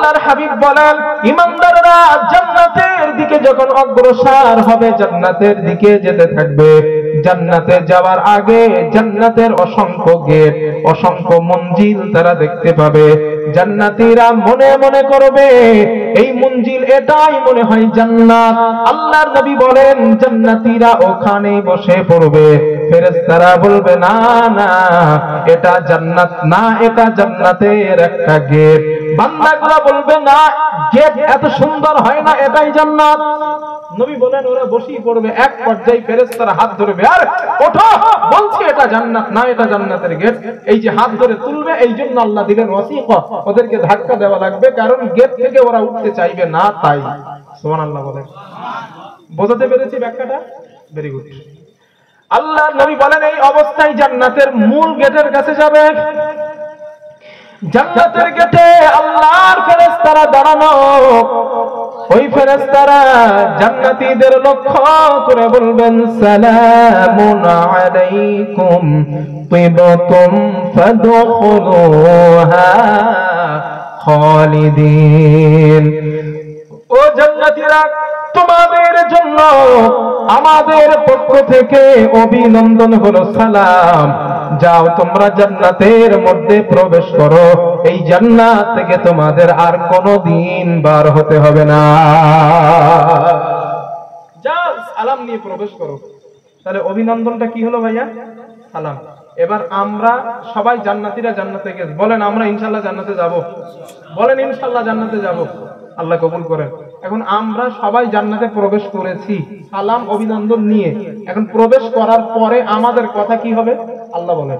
আল্লাহর হাবিব বলেন, ঈমানদাররা জান্নাতের দিকে যখন অগ্রসর হবে, জান্নাতের দিকে যেতে থাকবে, জান্নাতে যাওয়ার আগে জান্নাতের অসংখ্য গেট, অসংখ্য মঞ্জিল তারা দেখতে পাবে। জান্নাতীরা মনে মনে করবে এই মঞ্জিল, এটাই মনে হয় জান্নাত। আল্লাহর নবী বলেন, জান্নাতীরা ওখানেই বসে পড়বে। ফেরেশতারা বলবে, না না, এটা জান্নাত না, এটা জান্নাতের একটা গেট। বান্দাগুলো বলবে, না, গেট এত সুন্দর হয় না, এটাই জান্নাত। নবী বলেন, ওরা বসেই পড়বে। এক পর্যায়ে ফেরেশতারা হাত ধরবে, আর ওঠো, বলছি এটা জান্নাত না, এটা জান্নাতের গেট। এই যে হাত ধরে তুলবে, এই জন্য আল্লাহ দিলেন ওয়াসিকা, ওদেরকে ধাক্কা দেওয়া লাগবে, কারণ গেট থেকে ওরা উঠতে চাইবে না, তাই। সুবহানাল্লাহ বলেন। বোঝাতে পেরেছি ব্যাখ্যাটা? Very good. আল্লাহ নবী বলেন, এই অবস্থায় জান্নাতের মূল গেটের কাছে যাবে। জান্নাতের গেটে আল্লাহর ফেরেশতারা দাঁড়ানো। ওই ফেরেশতারা জান্নাতীদের লক্ষ্য করে বলবেন, সালামুন আলাইকুম তিবতুম ফাদখুলুহা খালিদিন। ও জান্নাতীরা, তোমাদের জন্য আমাদের পক্ষ থেকে অভিনন্দন হলো, সালাম। যাও, তোমরা জান্নাতের মধ্যে প্রবেশ করো। এই জান্নাত থেকে তোমাদের আর কোনোদিন বার হতে হবে না। যাও, সালাম নিয়ে প্রবেশ করো। তাহলে অভিনন্দনটা কি হলো ভাইয়া? সালাম। এবার আমরা সবাই জান্নাতীরা জান্নাতে গেছি, বলেন আমরা ইনশাআল্লাহ জান্নাতে যাব। বলেন ইনশাআল্লাহ জান্নাতে যাব। আল্লাহ কবুল করেন। এখন আমরা সবাই জান্নাতে প্রবেশ করেছি সালাম অভিনন্দন নিয়ে। এখন প্রবেশ করার পরে আমাদের কথা কি হবে? আল্লাহ বলেন,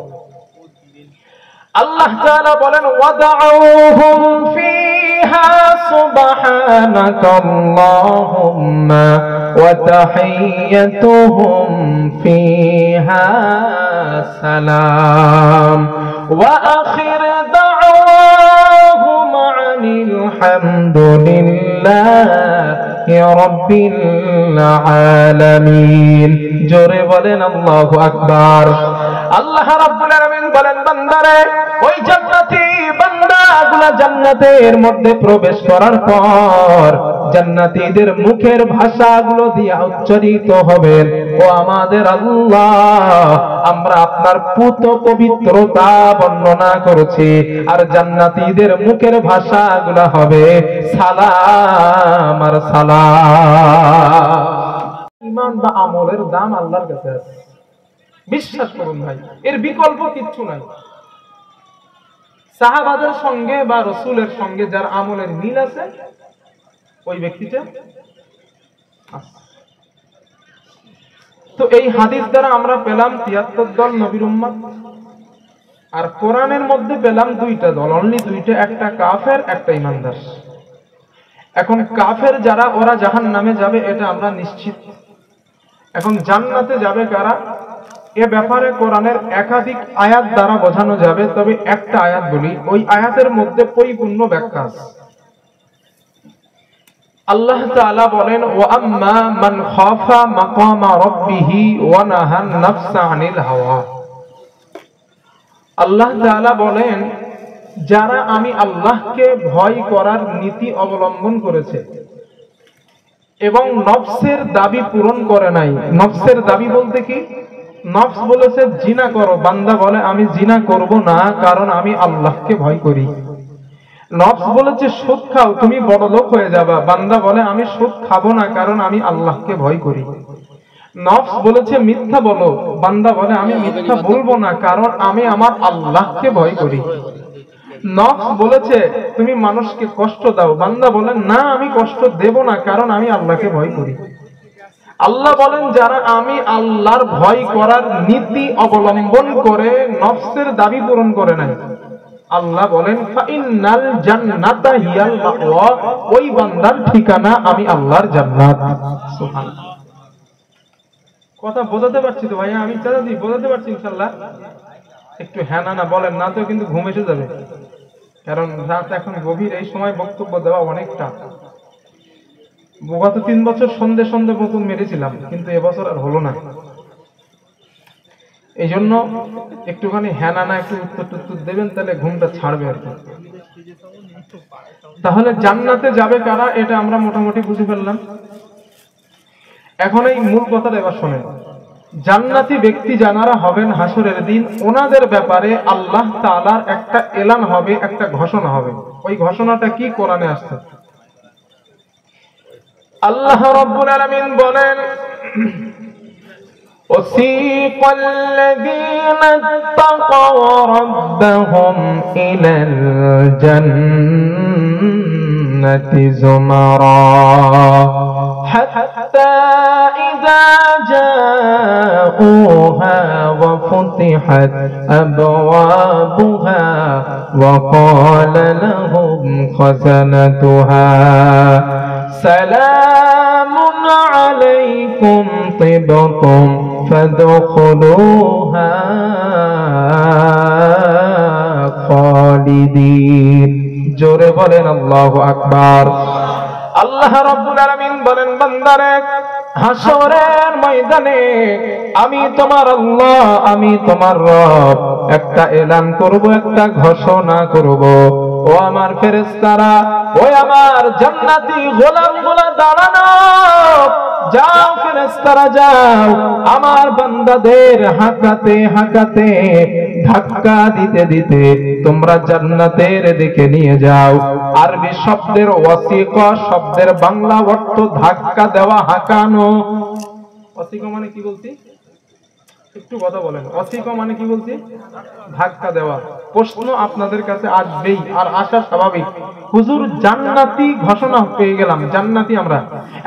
আল্লাহ তাআলা বলেন, ওয়াদাউহুম ফিহা সুবহানাকাল্লাহুম্মা ওয়া তাহিয়্যুতুহুম ফিহা সালাম ওয়া আখির দাওয়াহুম আনিল হামদুলিল্লাহি রাব্বিল আলামিন। জোরে বলেন আল্লাহু আকবার। আল্লাহ রাব্বুল আলামিন বলেন, বান্দারে, ওই জান্নাতি বান্দাগুলো জান্নাতের মধ্যে প্রবেশ করার পর জান্নাতীদের মুখের ভাষাগুলো দিয়ে উচ্চারিত হবে, ও আমাদের আল্লাহ, আমরা আপনার পুত পবিত্রতা বর্ণনা করেছি। আর জান্নাতীদের মুখের ভাষাগুলো হবে সালাম আর সালাম। ঈমান বা আমলের দাম আল্লাহর কাছে আছে, বিশ্বাস করুন ভাই, এর বিকল্প কিচ্ছু নাই। সাহাবাদের সঙ্গে বা রাসূলের সঙ্গে যার আমলের মিল আছে, ওই ব্যক্তিটা। তো এই হাদিস দ্বারা আমরা পেলাম ৭৩ দল নবীর উম্মত, আর কোরআনের মধ্যে পেলাম 2টা দল, অনলি 2টা, একটা কাফের, একটা ঈমানদার। এখন কাফের যারা, ওরা জাহান্নামে যাবে, এটা আমরা নিশ্চিত। এখন জান্নাতে যাবে কারা, এ ব্যাপারে কোরআনের একাধিক আয়াত দ্বারা বোঝানো যাবে, তবে একটা আয়াত বলি, ওই আয়াতের মধ্যে পরিপূর্ণ ব্যাখ্যা আছে। আল্লাহ তাআলা বলেন, ওয়া আম্মা মান খাফা মাকামা রাব্বিহি ওয়া নাহান নাফসা আনিল হাওয়া। আল্লাহ তাআলা বলেন, যারা আমি আল্লাহকে ভয় করার নীতি অবলম্বন করেছে এবং নফসের দাবি পূরণ করে নাই। নফসের দাবি বলতে কি? নফস বলেছে জিনা করো, বান্দা বলে আমি জিনা করব না, কারণ আমি আল্লাহকে ভয় করি। নফস বলেছে সুদ খাও, তুমি বড় লোক হয়ে যাবা, বান্দা বলে আমি সুদ খাবো না, কারণ আমি আল্লাহকে ভয় করি। নফস বলেছে মিথ্যা বলো, বান্দা বলে আমি মিথ্যা বলবো না, কারণ আমি আমার আল্লাহকে ভয় করি। নফস বলেছে তুমি মানুষকে কষ্ট দাও, বান্দা বলেন না, আমি কষ্ট দেব না, কারণ আমি আল্লাহকে ভয় করি। আল্লাহ বলেন, যারা আমি আল্লাহর ভয় করার নীতি অবলম্বন করে নফসের দাবি পূরণ করে নাই, আল্লাহ বলেন ফাইনাল জান্নাতা হিয়াল মাওয়া, ওই বান্দার ঠিকানা আমি আল্লাহর জান্নাত। সুবহানাল্লাহ। কথা বোঝাতে পারছি তো ভাইয়া? আমি চাচা বোঝাতে পারছি ইনশাআল্লাহ? একটু হ্যাঁ না বলেন না তো কিন্তু ঘুম এসে যাবে, কারণ রাত এখন গভীর, এই সময় বক্তব্য দেওয়া অনেকটা। গত 3 বছর সন্ধে সন্ধে বকুল মেরেছিলাম, কিন্তু এবছর আর হলো না। এই জন্য একটুখানি হ্যাঁ না একটু উত্তর দেবেন, তাহলে ঘুমটা ছাড়বে আর কি। তাহলে জান্নাতে যাবে কারা, এটা আমরা মোটামুটি বুঝে ফেললাম। এখন এই মূল কথাটা এবার শোনেন। জান্নাতি ব্যক্তি যারা হবেন হাসরের দিন, ওনাদের ব্যাপারে আল্লাহ তাআলার একটা এলান হবে, একটা ঘোষণা হবে। ওই ঘোষণাটা কি কোরআনে আসছে। আল্লাহ রাব্বুল আলামিন বলেন, وَسِيقَ الَّذِينَ اتَّقَوْا رَبَّهُمْ إِلَى الْجَنَّةِ زُمَرًا حَتَّى إِذَا جَاءُوهَا وَفُتِحَتْ أَبْوَابُهَا وَقَالَ لَهُمْ خَزَنَتُهَا سَلَامٌ عليكم طبتم فادخلوها خالدين। জোরে বলেন আল্লাহু আকবার। আল্লাহ রাব্বুল আলামিন বলেন, বান্দারে হাসরের ময়দানে আমি তোমার আল্লাহ, আমি তোমার রব একটা এলান করব, একটা ঘোষণা করব। ও আমার ফেরেশতারা, ও আমার জান্নাতি গোলামগুলো দাঁড়ানো, যাও ফেরেশতারা যাও, আমার বান্দাদের হাঁকাতে হাঁকাতে ধাক্কা দিতে দিতে তোমরা জান্নাতের দিকে নিয়ে যাও। আরবি শব্দের ওয়াসিকা শব্দের বাংলা অর্থ ধাক্কা দেওয়া, হাঁকানো। ওয়াসিকা মানে কি বলছি, একটু কথা বলেন। ওয়াসিকা মানে কি বলছি, ধাক্কা দেওয়া। প্রশ্ন আপনাদের কাছে আসবেই, আর আসা স্বাভাবিক। হুজুর জান্নাতি ঘোষণা পেয়ে গেলাম, জান্নাতি আমরা,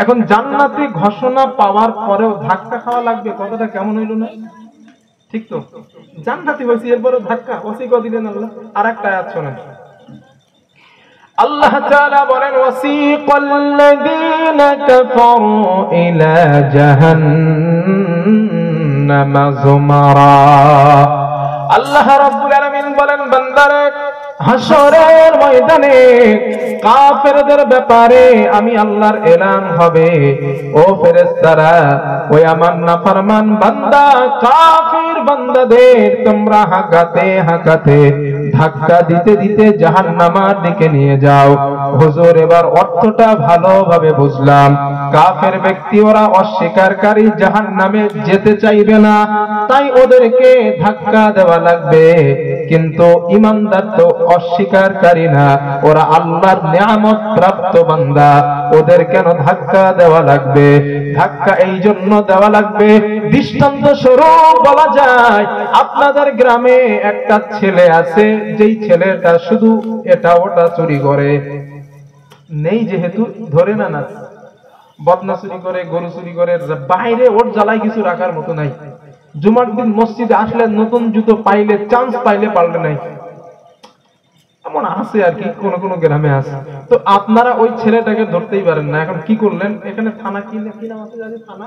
এখন জান্নাতি ঘোষণা পাওয়ার পরেও ধাক্কা খাওয়া লাগবে, কথাটা কেমন হইল না? ঠিক তো, জান্নাতি হয়েছি এরপরও ধাক্কা, ওয়াসিকা দিলেন আল্লাহ। আর একটা আয়াত শোনেন, আল্লাহ তাআলা বলেন, ওয়াসিকাল্লাযীনা কাফারু ইলা জাহান্নামা যুমারা। আল্লাহ রাব্বুল আলামিন বলেন, বান্দারে হাসরের ময়দানে কাফেরদের ব্যাপারে আমি আল্লাহর এলান হবে। ও ফেরেশতারা, ওই আমার নাফরমান বান্দা কাফির বান্দাদের তোমরা হাঁকাতে হাঁকাতে ধাক্কা দিতে দিতে জাহান্নামের দিকে নিয়ে যাও। হুজুর এবার অর্থটা ভালোভাবে বুঝলাম। কাফের ব্যক্তি ওরা অস্বীকারী, জাহান্নামে যেতে চাইবে না, তাই ওদেরকে ধাক্কা দেওয়া লাগবে। কিন্তু ঈমানদার তো অস্বীকারী না, ওরা আল্লাহর নিয়ামত প্রাপ্ত বান্দা, ওদের কেন ধাক্কা দেওয়া লাগবে? ধাক্কা এই জন্য দেওয়া লাগবে, দৃষ্টান্ত স্বরূপ বলা যায়, আপনাদের গ্রামে একটা ছেলে আছে, যেই ছেলেটা শুধু এটা ওটা চুরি করে, নেই যেহেতু ধরে না, না বদনা চুরি করে, গরু চুরি করে, বাইরে ওর জ্বালায় কিছু রাখার মতো নাই। জুমার দিন মসজিদে আসলে নতুন জুতো পাইলে, চান্স পাইলে পাল্টে নাই, এমন আছে আর কি, কোন কোন গ্রামে আছে। তো আপনারা ওই ছেলেটাকে ধরতেই পারেন না। এখন কি করলেন, এখানে থানা কি নাম আছে জানি, থানা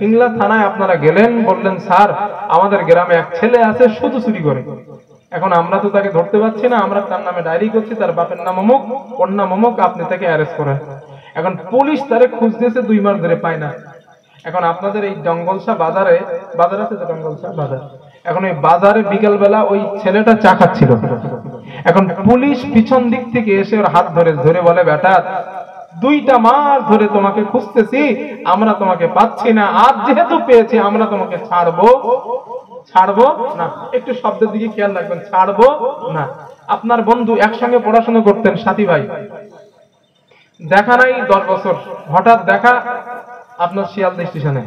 পিংলা থানায় আপনারা গেলেন, বললেন স্যার আমাদের গ্রামে এক ছেলে আছে শুধু চুরি করে। এখন আমরা তো তাকে ধরতে পারছি না, আমরা তার নামে ডায়েরি করছি, তার বাপের নাম অমুক, ওর নাম অমুক, আপনি তাকে অ্যারেস্ট করেন। এখন পুলিশ তারে খুঁজতেছে 2 মাস ধরে, পায় না। এখন আপনাদের এই জঙ্গলসা বাজারে, বাজার আছে তো জঙ্গলসা বাজার, এখন ওই বাজারে বিকেল বেলা ওই ছেলেটা চা খাচ্ছিল। এখন পুলিশ পিছন দিক থেকে এসে ওর হাত ধরে ধরে বলে, বেটা 2টা মাস ধরে তোমাকে খুঁজতেছি, আমরা তোমাকে পাচ্ছি না, আজ যেহেতু পেয়েছি আমরা তোমাকে ছাড়বো না। একটু শব্দের দিকে খেয়াল রাখবেন, ছাড়বো না। আপনার বন্ধু একসঙ্গে পড়াশোনা করতেন, সাথী ভাই, দেখা নাই 10 বছর, হঠাৎ দেখা আপনার শিয়ালদা স্টেশনে,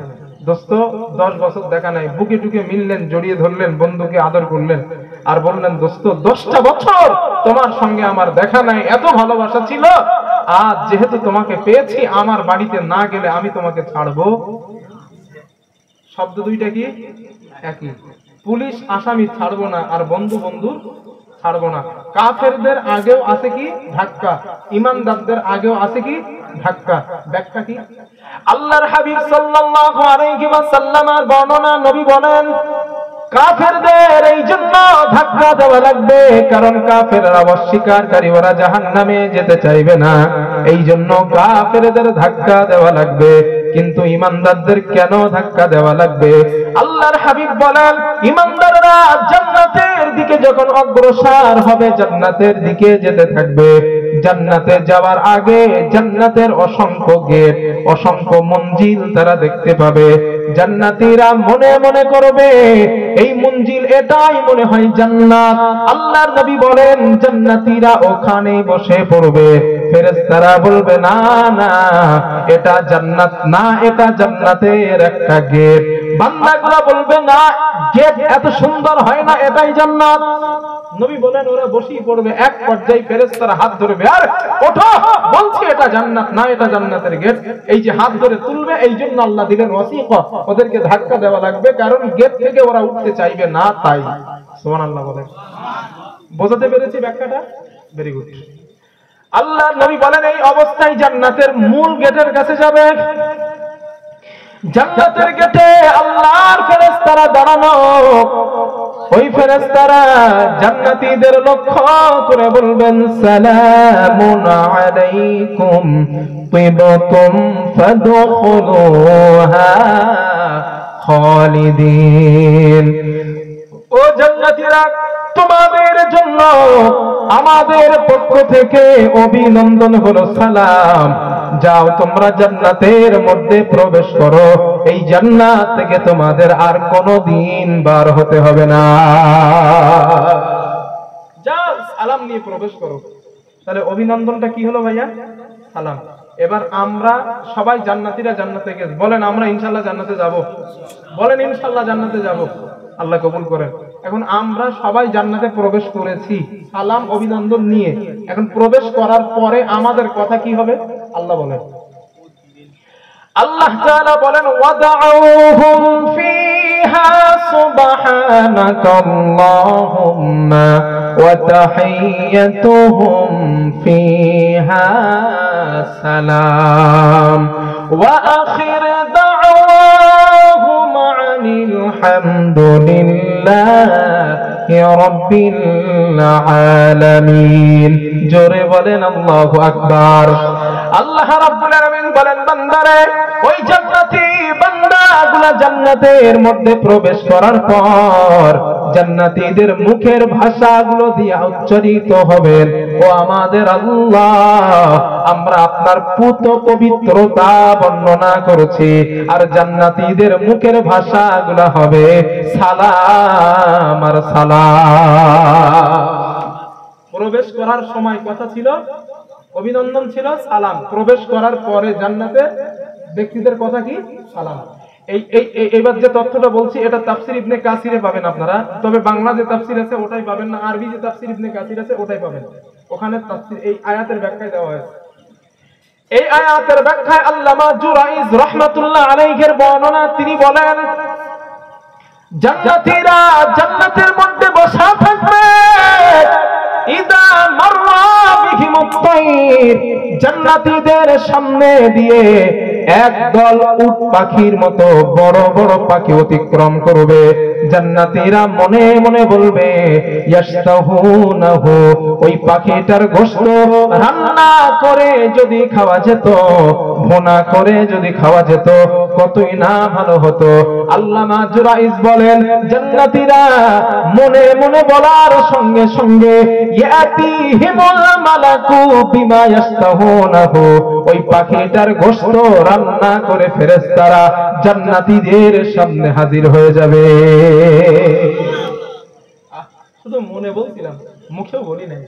দোস্ত 10 বছর দেখা নাই, বুকে টুকে মিললেন, জড়িয়ে ধরলেন, বন্ধুকে আদর করলেন, আর বললেন, দোস্ত 10টা বছর তোমার সঙ্গে আমার দেখা নাই, এত ভালোবাসা ছিল, আজ যেহেতু তোমাকে পেয়েছি আমার বাড়িতে না গেলে আমি তোমাকে ছাড়বো। শব্দ দুইটা কি একই। পুলিশ আসামি ছাড়বো না, আর বন্ধু ছাড়বো না। কাফেরদের আগেও আছে কি ধাক্কা, ঈমানদারদের আগেও আছে কি ধাক্কা। ব্যাখ্যা কি? আল্লাহর হাবিব সাল্লাল্লাহু আলাইহি ওয়াসাল্লামের বর্ণনা, নবী বলেন, কাফেরদের এই জন্য ধাক্কা দেওয়া লাগবে কারণ কাফেররা অস্বীকারী, ওরা জাহান্নামে যেতে চাইবে না, এই জন্য কাফেরদের ধাক্কা দেওয়া লাগবে। কিন্তু ইমানদারদের কেন ধাক্কা দেওয়া লাগবে? আল্লাহর হাবিব বলেন, ইমানদাররা জান্নাতের দিকে যখন অগ্রসর হবে, জান্নাতের দিকে যেতে থাকবে, জান্নাতে যাওয়ার আগে জান্নাতের অসংখ্য গেট, অসংখ্য মঞ্জিল তারা দেখতে পাবে। জান্নাতীরা মনে মনে করবে এই মঞ্জিল, এটাই মনে হয় জান্নাত। আল্লাহর নবী বলেন, জান্নাতীরা ওখানেই বসে পড়বে। ফেরেশতারা বলবে, না না, এটা জান্নাত না, এটা জান্নাতের একটা গেট। বান্দাগুলো বলবে, না, গেট এত সুন্দর হয় না, এটাই জান্নাত। নবী বলেন, ওরা বসেই পড়বে। এক পর্যায়ে ফেরেশতারা হাত ধরবে, আর ওঠো, বলছি এটা জান্নাত না, এটা জান্নাতের গেট। এই যে হাত ধরে তুলবে, এই জন্য আল্লাহ দিলেন ওয়াসিকা, ওদেরকে ধাক্কা দেওয়া লাগবে, কারণ গেট থেকে ওরা উঠতে চাইবে না, তাই। সুবহানাল্লাহ বলেন। বোঝাতে পেরেছি ব্যাখ্যাটা? Very good. আল্লাহ নবী বলেন, এই অবস্থায় জান্নাতের মূল গেটের কাছে যাবে। জান্নাতের গেটে আল্লাহর ফেরেশতারা দাঁড়ানো। ওই ফেরেশতারা জান্নাতীদের লক্ষ্য করে বলবেন, সালামুন আলাইকুম তিবতুম ফাদখুলুহা খালিদিন। ও জান্নাতীরা, তোমাদের জন্য আমাদের পক্ষ থেকে অভিনন্দন হলো, সালাম। যাও, তোমরা জান্নাতের মধ্যে প্রবেশ করো। এই জান্নাত থেকে তোমাদের আর কোনোদিন বার হতে হবে না। যাও, সালাম নিয়ে প্রবেশ করো। তাহলে অভিনন্দনটা কি হলো ভাইয়া? সালাম। এবার আমরা সবাই জান্নাতীরা জান্নাতে গেছে, বলেন আমরা ইনশাআল্লাহ জান্নাতে যাব। বলেন ইনশাআল্লাহ জান্নাতে যাব। আল্লাহ কবুল করেন। এখন আমরা সবাই জান্নাতে প্রবেশ করেছি সালাম অভিনন্দন নিয়ে। এখন প্রবেশ করার পরে আমাদের কথা কি হবে? আল্লাহ বলেন, আল্লাহ তাআলা বলেন, ওয়াদাউহুম ফিহা সুবহানাকাল্লাহুম্মা ওয়া তাহিয়্যুহুম ফিহা সালাম ওয়া আখির দাওয়াহুম আনিল হামদুলিল্লাহি রাব্বিল আলামিন। জোরে বলেন আল্লাহু আকবার। আল্লাহ রাব্বুল আলামিন বলেন, বান্দারে, ওই জান্নাতি বান্দাগুলো জান্নাতের মধ্যে প্রবেশ করার পর জান্নাতীদের মুখের ভাষাগুলো দিয়ে উচ্চারিত হবে, ও আমাদের আল্লাহ, আমরা আপনার পুত পবিত্রতা বর্ণনা করেছি। আর জান্নাতীদের মুখের ভাষাগুলো হবে সালাম আর সালাম। প্রবেশ করার সময় কথা ছিল অভিনন্দন, ছিল সালাম। প্রবেশ করার পরে জান্নাতের ব্যক্তিদের কথা কি? সালাম। এইবার যে তথ্যটা বলছি, এটা তাফসীর ইবনে কাসিরে পাবেন আপনারা। তবে বাংলা যে তাফসীর আছে ওটাই পাবেন না, আরবি যে তাফসীর ইবনে কাসির আছে ওটাই পাবেন। ওখানে তাফসীর এই আয়াতের ব্যাখ্যায় দেওয়া হয়েছে। এই আয়াতের ব্যাখ্যায় আল্লামা জুরাইজ রাহমাতুল্লাহ আলাইহির বর্ণনা, তিনি বলেন, জান্নাতীরা জান্নাতের মধ্যে বসা থাকবে। ইদা মাররা বিহিমুত তাইর, জান্নাতীদের সামনে দিয়ে একদল উট পাখির মতো বড় বড় পাখি অতিক্রম করবে। জান্নাতীরা মনে মনে বলবে, ইয়াশতাহুনাহু, ওই পাখিটার গোশত রান্না করে যদি খাওয়া যেত, ভুনা করে যদি খাওয়া যেত, কতই না ভালো হতো। আল্লামা জুরাইজ বলেন, জান্নাতীরা মনে মনে বলার সঙ্গে সঙ্গে ইয়াতিহিমুল মালাকু বিমা ইয়াশতাহুনাহু, ওই পাখিটার গোশত রান্না করে ফেরেশতারা জান্নাতীদের সামনে হাজির হয়ে যাবে। শুধু মনে বলছিলাম, মুখেও বলি নাই,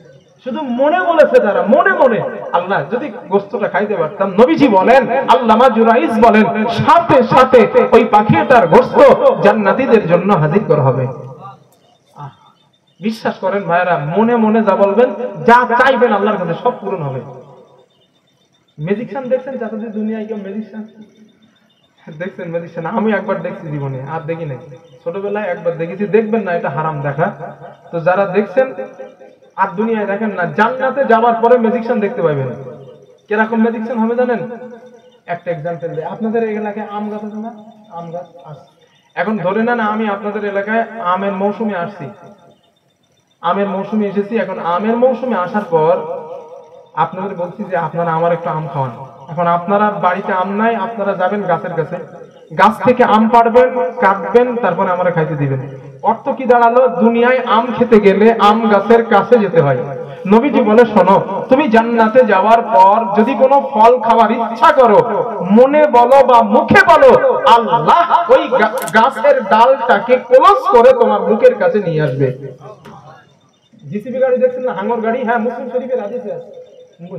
শুধু মনে বলেছে তারা, মনে মনে। আল্লাহ যদি গোশতটা খাইতে পারতাম। নবীজি বলেন, আল্লামা জুরাইজ বলেন, সাথে সাথে ওই পাখিটার গোশত জান্নাতীদের জন্য হাজির করা হবে। বিশ্বাস করেন ভাইরা, মনে মনে যা বলবেন, যা চাইবেন আল্লাহর কাছে সব পূরণ হবে। ম্যাজিকশন দেখছেন? যাদের দুনিয়ায় কেউ ম্যাজিকশন দেখছেন? ম্যাজিকশন আমি একবার দেখছি জীবনে, আর দেখি নাই। ছোটবেলায় একবার দেখেছি। দেখবেন না, এটা হারাম দেখা। তো যারা দেখছেন আর দুনিয়ায় দেখেন না, জান্নাতে যাওয়ার পরে ম্যাজিকশন দেখতে পাবেন। কিরকম ম্যাজিকশন হবে জানেন? একটা এক্সাম্পল দিই। আপনাদের এলাকায় আম গাছ আছে না? আম গাছ আছে। এখন ধরে নেন আমি আপনাদের এলাকায় আমের মৌসুমে আসছি, আমের মৌসুমে এসেছি। এখন আমের মৌসুমে আসার পর আপনাদের বলছি যে আপনারা আমার একটু আম খাওয়ান। এখন আপনারা বাড়িতে আম নাই, আপনারা যাবেন গাছের কাছে, গাছ থেকে আম পাড়বেন, কাটবেন, তারপরে আমরা খাইতে দিবেন। অর্থ কি দাঁড়ালো? দুনিয়ায় আম খেতে গেলে আম গাছের কাছে যেতে হয়। নবীজি বলে, শোনো, তুমি জান্নাতে যাওয়ার পর যদি কোনো ফল খাওয়ার ইচ্ছা করো, মনে বলো বা মুখে বলো, আল্লাহ ওই গাছের ডালটাকে ক্লোজ করে তোমার মুখের কাছে নিয়ে আসবে। জিসিবি গাড়ি দেখছেন না, হাঙর গাড়ি? হ্যাঁ, মুসলিম শরীফের হাদিসে আছে।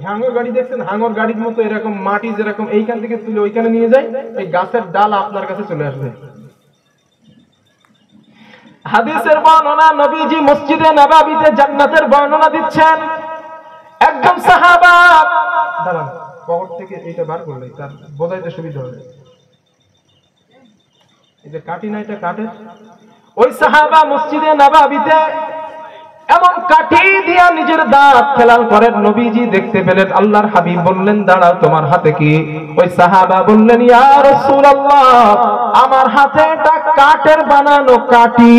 হাঙর গাড়ি দেখছেন, হাঙর গাড়ির মতো এরকম মাটি যেরকম এইখান থেকে তুলে ওইখানে নিয়ে যায়, এই গাছের ডাল আপনার কাছে চলে আসবে। হাদিসের বর্ণনা, নবীজি মসজিদে নববীতে জান্নাতের বর্ণনা দিচ্ছেন। একজন সাহাবা, দাঁড়ান, পকেট থেকে এইটা বার করলে তার বোঝাইতে সুবিধা হবে। এই যে কাটি না, এটা কাটে। ওই সাহাবা মসজিদে নববীতে এমন কাঠি দিয়া নিজের দাঁত খেলাল করেন। নবীজি দেখতে পেলেন, আল্লাহর হাবিব বললেন, দাঁড়াও, তোমার হাতে কি? ওই সাহাবা বললেন, ইয়া রাসূলুল্লাহ, আমার হাতে এটা কাঠের বানানো কাঠি।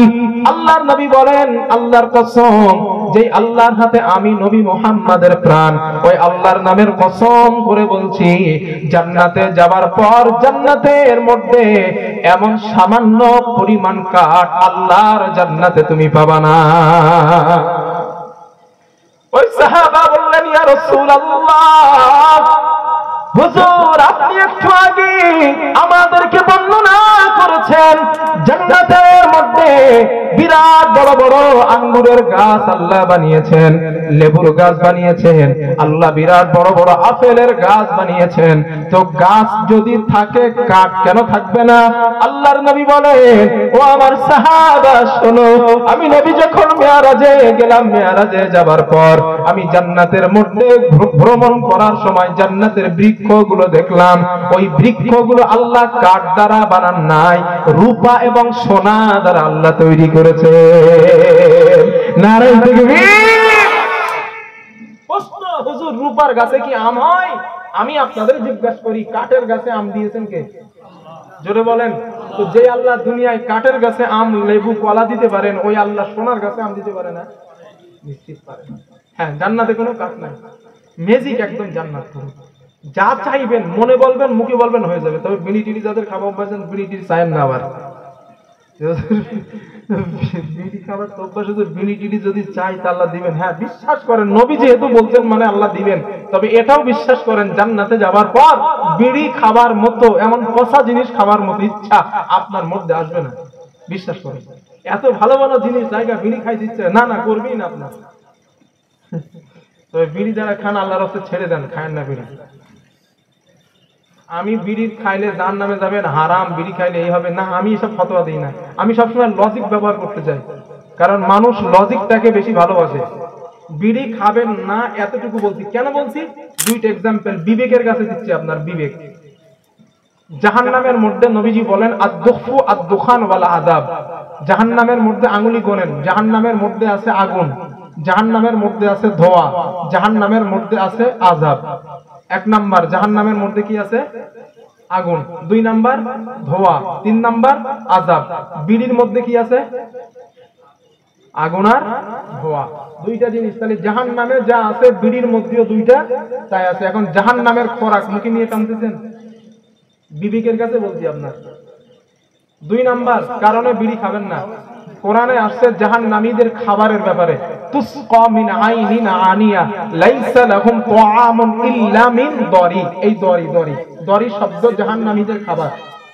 আল্লাহর নবী বলেন, আল্লাহর কসম, যেই আল্লাহর হাতে আমি নবী মুহাম্মাদের প্রাণ, ওই আল্লাহর নামের কসম করে বলছি, জান্নাতে যাবার পর জান্নাতের মধ্যে এমন সামান্য পরিমাণ কাঠ আল্লাহর জান্নাতে তুমি পাবা না। ওই সাহাবা বললেন, ইয়া রাসূলুল্লাহ, হুজুর, আপনি একটু আগে আমাদেরকে বর্ণনা করেছেন জান্নাতের মধ্যে বিরাট বড় বড় আঙ্গুরের গাছ আল্লাহ বানিয়েছেন, লেবুর গাছ বানিয়েছেন, আল্লাহ বিরাট বড় বড় আপেলের গাছ বানিয়েছেন। তো গাছ যদি থাকে, কাঠ কেন থাকবে না? আল্লাহর নবী বলেন, ও আমার সাহাবা শোনো, আমি নবী যখন মেরাজে গেলাম, মেরাজে যাবার পর আমি জান্নাতের মধ্যে ভ্রমণ করার সময় জান্নাতের বৃক্ষগুলো দেখলাম। ওই বৃক্ষগুলো আল্লাহ কাঠ দ্বারা বানান নাই, রূপা এবং সোনা দ্বারা আল্লাহ তৈরি করেছে। নারায়ে তাকবীর। প্রশ্ন, হুজুর, রূপার গাছে কি আম হয়? আমি আপনাদের জিজ্ঞাসা করি, কাঠের গাছে আম দিয়েছেন কে? জোরে বলেন। তো যে আল্লাহ দুনিয়ায় কাঠের গাছে আম, লেবু, কলা দিতে পারেন, ওই আল্লাহ সোনার গাছে আম দিতে পারে না? নিশ্চিত পারে। হ্যাঁ, জান্নাতে কোনো কাঠ নাই, ম্যাজিক একদম জান্নাত। যা চাইবেন, মনে বলবেন, মুখে বলবেন, হয়ে যাবে। তবে বিড়ি টিড়ি যাদের খাওয়া অভ্যাস, বিড়ি টিড়ি চাইেন না। আবার বিড়ি খাবার তো অভ্যাস, বিড়ি টিড়ি যদি চাই তা আল্লাহ দিবেন। হ্যাঁ, বিশ্বাস করেন, নবী যেহেতু বলছেন মানে আল্লাহ দিবেন। তবে এটাও বিশ্বাস করেন, জান্নাতে যাবার পর বিড়ি খাবার মতো, এমন পচা জিনিস খাবার মতো ইচ্ছা আপনার মধ্যে আসবে না। বিশ্বাস করেন, এত ভালো ভালো জিনিস জায়গা বিড়ি খাইতে ইচ্ছে না, না করবেই না আপনার। তবে বিড়ি যারা খান, আল্লাহর রাস্তায় ছেড়ে দেন, খায়েন না বিড়ি। আমি বিড়ি খাইলে জাহান্নামে যাবেন, হারাম, বিড়ি খাইলে এই হবে না, আমি এসব ফতোয়া দিই না। আমি সবসময় লজিক ব্যবহার করতে চাই, কারণ মানুষ লজিকটাকে বেশি ভালোবাসে। বিড়ি খাবেন না এতটুকু বলছি। কেন বলছি? দুইটা এক্সাম্পল বিবেকের কাছে দিচ্ছি। আপনার বিবেক, জাহান্নামের মধ্যে নবীজি বলেন, আদ-দুখফু আদ-দুখান ওয়াল আযাব। জাহান্নামের মধ্যে আঙ্গুলি গোনেন, জাহান্নামের মধ্যে আছে আগুন, জাহান্নামের মধ্যে আছে ধোঁয়া, জাহান্নামের মধ্যে আছে আযাব। এক নাম্বার, জাহান্নামের মধ্যে কি আছে? আগুন। দুই নাম্বার ধোঁয়া, তিন নাম্বার আযাব। বিড়ির মধ্যে কি আছে? আগুন আর ধোঁয়া, দুইটা জিনিস। তাহলে জাহান্নামে যা আছে, বিড়ির মধ্যেও দুইটা তাই আছে। এখন জাহান্নামের খোরাক মুখে নিয়ে টানতেছেন, বিবেকের কাছে বলছি আপনার। দুই নাম্বার কারণে বিড়ি খাবেন না। কোরআনে আসছে জাহান্নামীদের খাবারের ব্যাপারে, তুসকা মিন আইনিন আনিয়া লাইসা লাহুম তুআমুন ইল্লা মিন দরি। এই দরি শব্দ জাহান্নামীদের খাবার।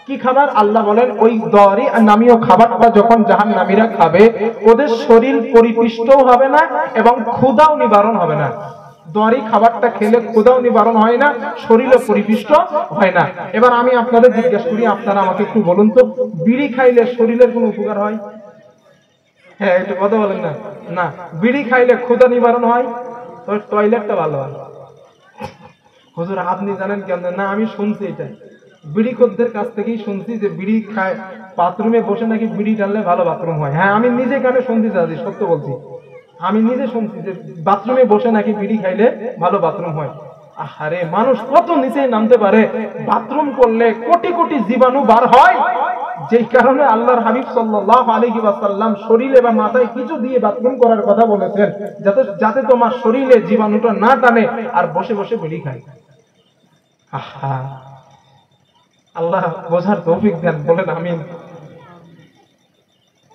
কি খাবার? আল্লাহ বলেন, ওই দরি নামীয় খাবারটা যখন জাহান্নামীরা খাবে, ওদের শরীর পরিপুষ্টও হবে না এবং ক্ষুধাও নিবারণ হবে না। দরি খাবারটা খেলে ক্ষুধাও নিবারণ হয় না, শরীরও পরিপুষ্ট হয় না। এবার আমি আপনাদের জিজ্ঞাসা করি, আপনারা আমাকে একটু বলুন তো, বিড়ি খাইলে শরীরের কোনো উপকার হয়? হ্যাঁ, একটু কথা বলেন না। না, বিড়ি খাইলে ক্ষুধা নিবারণ হয়, তবে টয়লেটটা ভালো হয়। হুজুর আপনি জানেন কেন? না, আমি শুনছি এটা বিড়ি খোরদের কাছ থেকেই শুনছি যে বিড়ি খায়, বাথরুমে বসে নাকি বিড়ি টানলে ভালো বাথরুম হয়। হ্যাঁ, আমি নিজে কানে শুনছি, দাদি সত্য বলছি, আমি নিজে শুনছি যে বাথরুমে বসে নাকি বিড়ি খাইলে ভালো বাথরুম হয়। আরে মানুষ কত নিচে নামতে পারে! বাথরুম করলে কোটি কোটি জীবাণু বার হয়, যেই কারণে আল্লাহর হাবিব সাল্লাল্লাহু আলাইহি ওয়াসাল্লাম শরীরে বা মাথায় কিছু দিয়ে বাথরুম করার কথা বলেছেন, যাতে তোমার শরীরে জীবাণুটা না টানে আর বসে বসে বিড়ি খায়। আহা, আল্লাহ বোঝার তৌফিক দেন, বলেন আমিন।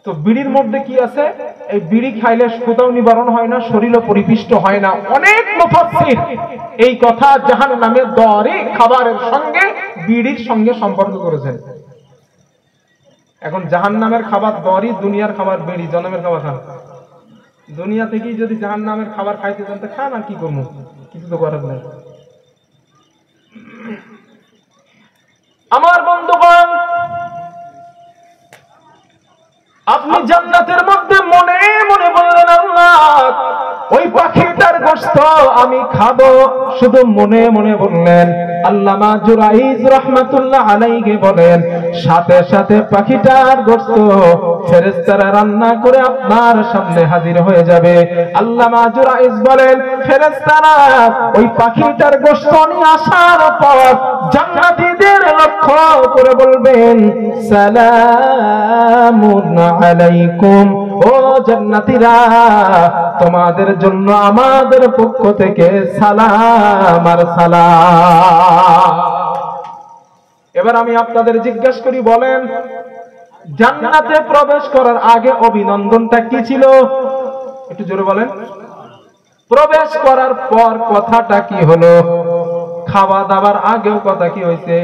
তো বিড়ির মধ্যে কি আছে? এই বিড়ি খাইলে ক্ষুধাও নিবারণ হয় না, শরীরও পরিপুষ্ট হয় না। অনেক মুফাসসির এই কথা জাহান্নামের দরে খাবারের সঙ্গে বিড়ির সঙ্গে সম্পর্ক করেছেন। এখন জাহান্নামের খাবার দরই, দুনিয়ার খাবার বিড়ি। জন্মের খাবার খান, দুনিয়া থেকেই যদি জাহান্নামের খাবার খাইতে চান তো খান, আর কি করবো, কিছু তো করার নেই। আমার বন্ধুগণ, আপনি জান্নাতের মধ্যে মনে মনে বললেন, আল্লাহ ওই পাখিটার গোশত আমি খাবো, শুধু মনে মনে বললেন। আল্লামা জুরাইজ রাহমাতুল্লাহ আলাইহি বলেন, সাথে সাথে পাখিটার গোশত ফেরেশতারা রান্না করে আপনার সামনে হাজির হয়ে যাবে। আল্লামা জুরাইজ বলেন, ফেরেশতারা ওই পাখিটার গোশত নিয়ে আসার পর জান্নাতীদের লক্ষ্য করে বলবেন, সালামুন আলাইকুম, ও জান্নাতীরা, তোমাদের জন্য আমাদের পক্ষ থেকে সালাম আর সালাম। এবার আমি আপনাদের জিজ্ঞাসা করি, বলেন জান্নাতে প্রবেশ করার আগে অভিনন্দনটা কি ছিল? একটু জোরে বলেন। প্রবেশ করার পর কথাটা কি হলো? খাওয়া দাওয়ার আগেও কথা কি হয়েছে?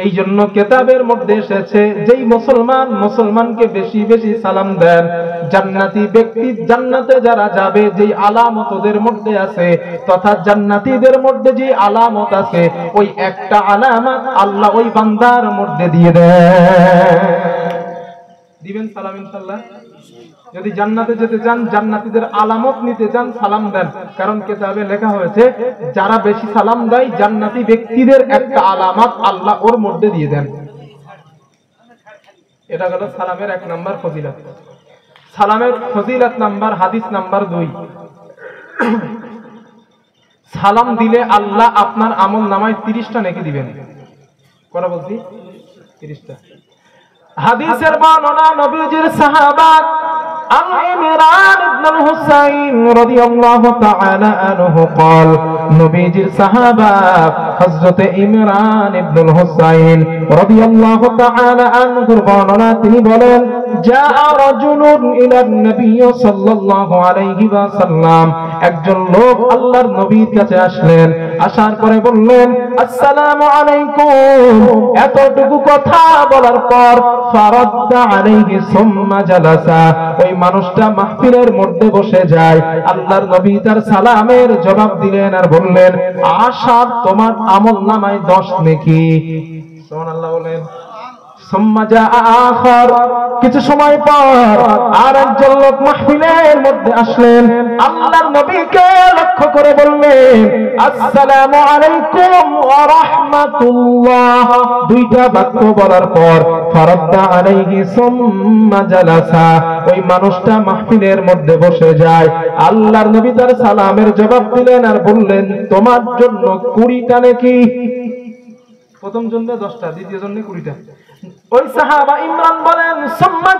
এই জন্য কেতাবের মধ্যে এসেছে, যেই মুসলমান মুসলমানকে বেশি বেশি সালাম দেন, জান্নাতি ব্যক্তি, জান্নাতে যারা যাবে যেই আলামত ওদের মধ্যে আছে, তথা জান্নাতীদের মধ্যে যে আলামত আছে, ওই একটা আলামত আল্লাহ ওই বান্দার মধ্যে দিয়ে দেন। দিবেন সালাম ইনশাআল্লাহ। যদি জান্নাতে যেতে চান, জান্নাতীদের আলামত নিতে চান, সালাম দেন। কারণ কিতাবে লেখা হয়েছে, যারা বেশি সালাম দেয় জান্নাতি ব্যক্তিদের একটা আলামত আল্লাহ ওর মধ্যে দিয়ে দেন। এটা হলো সালামের 1 নাম্বার ফজিলত। সালামের ফজিলত নাম্বার, হাদিস নাম্বার 2, সালাম দিলে আল্লাহ আপনার আমল নামায় 30টা নেকি দিবেন। করা বলছি 30টা। হাদিসের বর্ণনা, নবীজির সাহাবা ইমরান ইবনে হুসাইন রাদিয়াল্লাহু তাআলা আনহু قال, নবীজির সাহাবা হযরত ইমরান ইবনে হুসাইন রাদিয়াল্লাহু তাআলা আনহুর বর্ণনা, তিনি বলেন, জাআ রাজুলুন ইলা নবী সাল্লাল্লাহু আলাইহি ওয়াসাল্লাম, একজন লোক আল্লাহর নবীর কাছে আসলেন। আসার পরে বললেন, আসসালামু আলাইকুম। এতটুকু কথা বলার পর ফারাদ্দা আলাইহি সুম্মা জালাসা, ওই মানুষটা মাহফিলের মধ্যে বসে যায়। আল্লাহর নবী তার সালামের জবাব দিলেন আর বললেন, আশা তোমার আমল নামায় 10 নেকি। সুবহানাল্লাহ বলেন। কিছু সময় পর আর একজন লোক মাহফিলের মধ্যে আসলেন, আল্লাহর নবীকে লক্ষ্য করে বললেন, আসসালামু আলাইকুম ওয়া রাহমাতুল্লাহ। 2টা বাক্য বলার পর ফারাদ্দা আলাইহি সুম্মা জালাসা, ওই মানুষটা মাহফিলের মধ্যে বসে যায়। আল্লাহর নবী তার সালামের জবাব দিলেন আর বললেন, তোমার জন্য 20টা নাকি। প্রথম জন্য 10টা, দ্বিতীয় জন্য 20টা। ওই সাহাবা ইমরান বলেন, সুম্মা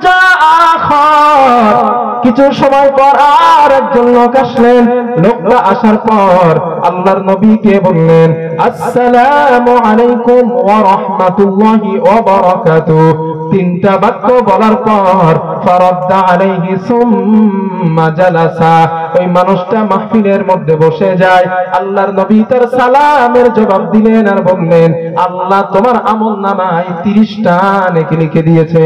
আখার, কিছু সময় পর আর একজন লোক আসলেন। লোকটা আসার পর আল্লাহর নবীকে বললেন, আসসালামু আলাইকুম ওয়া রাহমাতুল্লাহি ওয়া বারাকাতুহু। 3টা বাক্য বলার পর ফারাদ্দা আলাইহি সুম্মা জালাসা, ওই মানুষটা মাহফিলের মধ্যে বসে যায়। আল্লাহর নবী তার সালামের জবাব দিলেন আর বললেন, আল্লাহ তোমার আমল নামায় 30টা নেকি লিখে দিয়েছে।